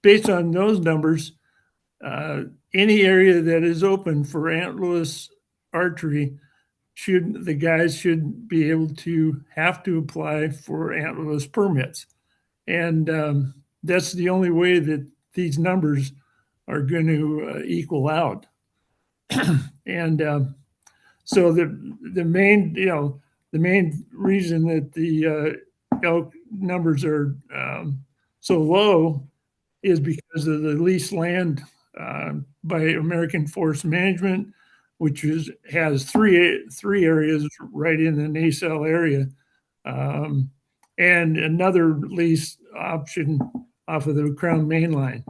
Based on those numbers, any area that is open for antlerless archery, the guys should be able to have to apply for antlerless permits. And that's the only way that these numbers are going to equal out. And so the main reason that the elk numbers are so low is because of the leased land by American Forest Management, which has three areas right in the Nacelle area, and another lease option off of the Crown Main Line.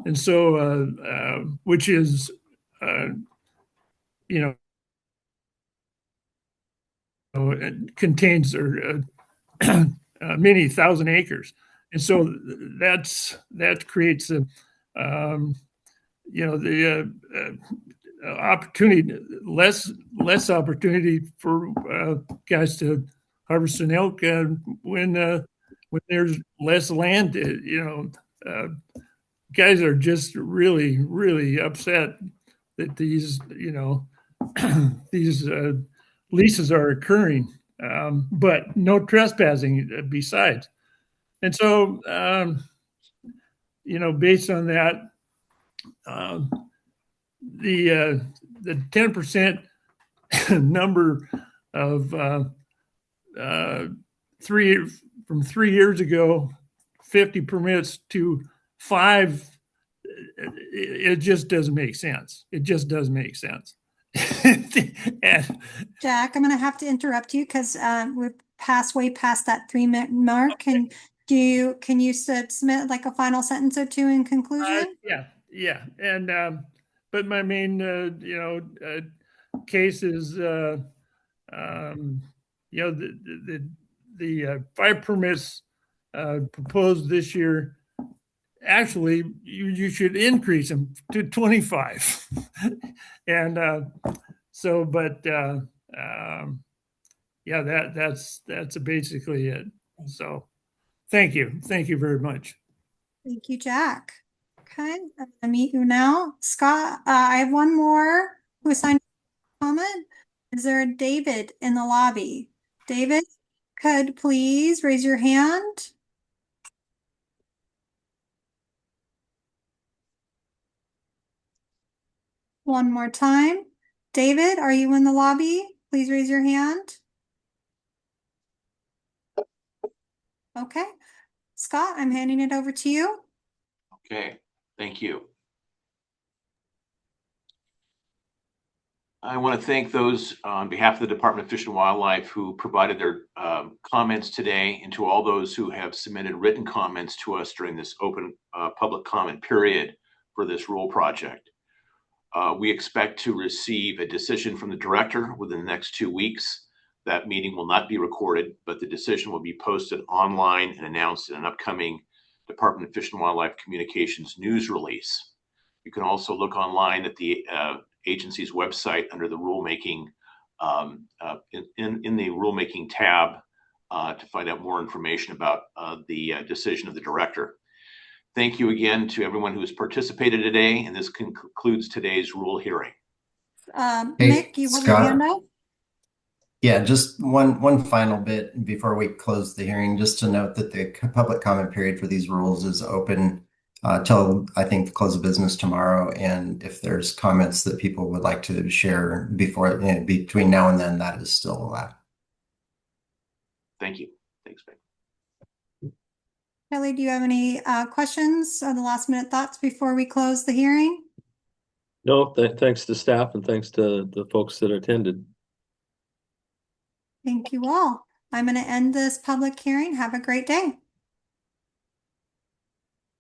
And so, which is, it contains many thousand acres. And so that creates the opportunity, less opportunity for guys to harvest an elk when there's less land. Guys are just really, really upset that these these leases are occurring, but no trespassing besides. And so, based on that, the 10% number of from 3 years ago, 50 permits to 5, it just doesn't make sense. It just doesn't make sense. And, Jack, I'm going to have to interrupt you because we're way past that 3-minute mark. Can you submit like a final sentence or two in conclusion? Yeah. And but my main case is the 5 permits proposed this year. Actually, you should increase them to 25. And so, but that's basically it. So thank you very much. Thank you, Jack. Okay, I'm gonna meet you now. Scott, I have one more who signed a comment. Is there a David in the lobby? David, could please raise your hand? One more time. David, are you in the lobby? Please raise your hand. Okay. Scott, I'm handing it over to you. Okay, thank you. I want to thank those on behalf of the Department of Fish and Wildlife who provided their comments today, and to all those who have submitted written comments to us during this open public comment period for this rule project. We expect to receive a decision from the director within the next 2 weeks. That meeting will not be recorded, but the decision will be posted online and announced in an upcoming Department of Fish and Wildlife Communications news release. You can also look online at the agency's website under the rulemaking, in the rulemaking tab to find out more information about the decision of the director. Thank you again to everyone who has participated today, and this concludes today's rule hearing. Hey, Nick, you have Scott? your hand up? Yeah, just one final bit before we close the hearing, just to note that the public comment period for these rules is open till I think the close of business tomorrow. And if there's comments that people would like to share before, between now and then, that is still allowed. Thank you. Thanks, Ben. Kelly, do you have any questions or the last minute thoughts before we close the hearing? No, thanks to staff and thanks to the folks that attended. Thank you all. I'm going to end this public hearing. Have a great day.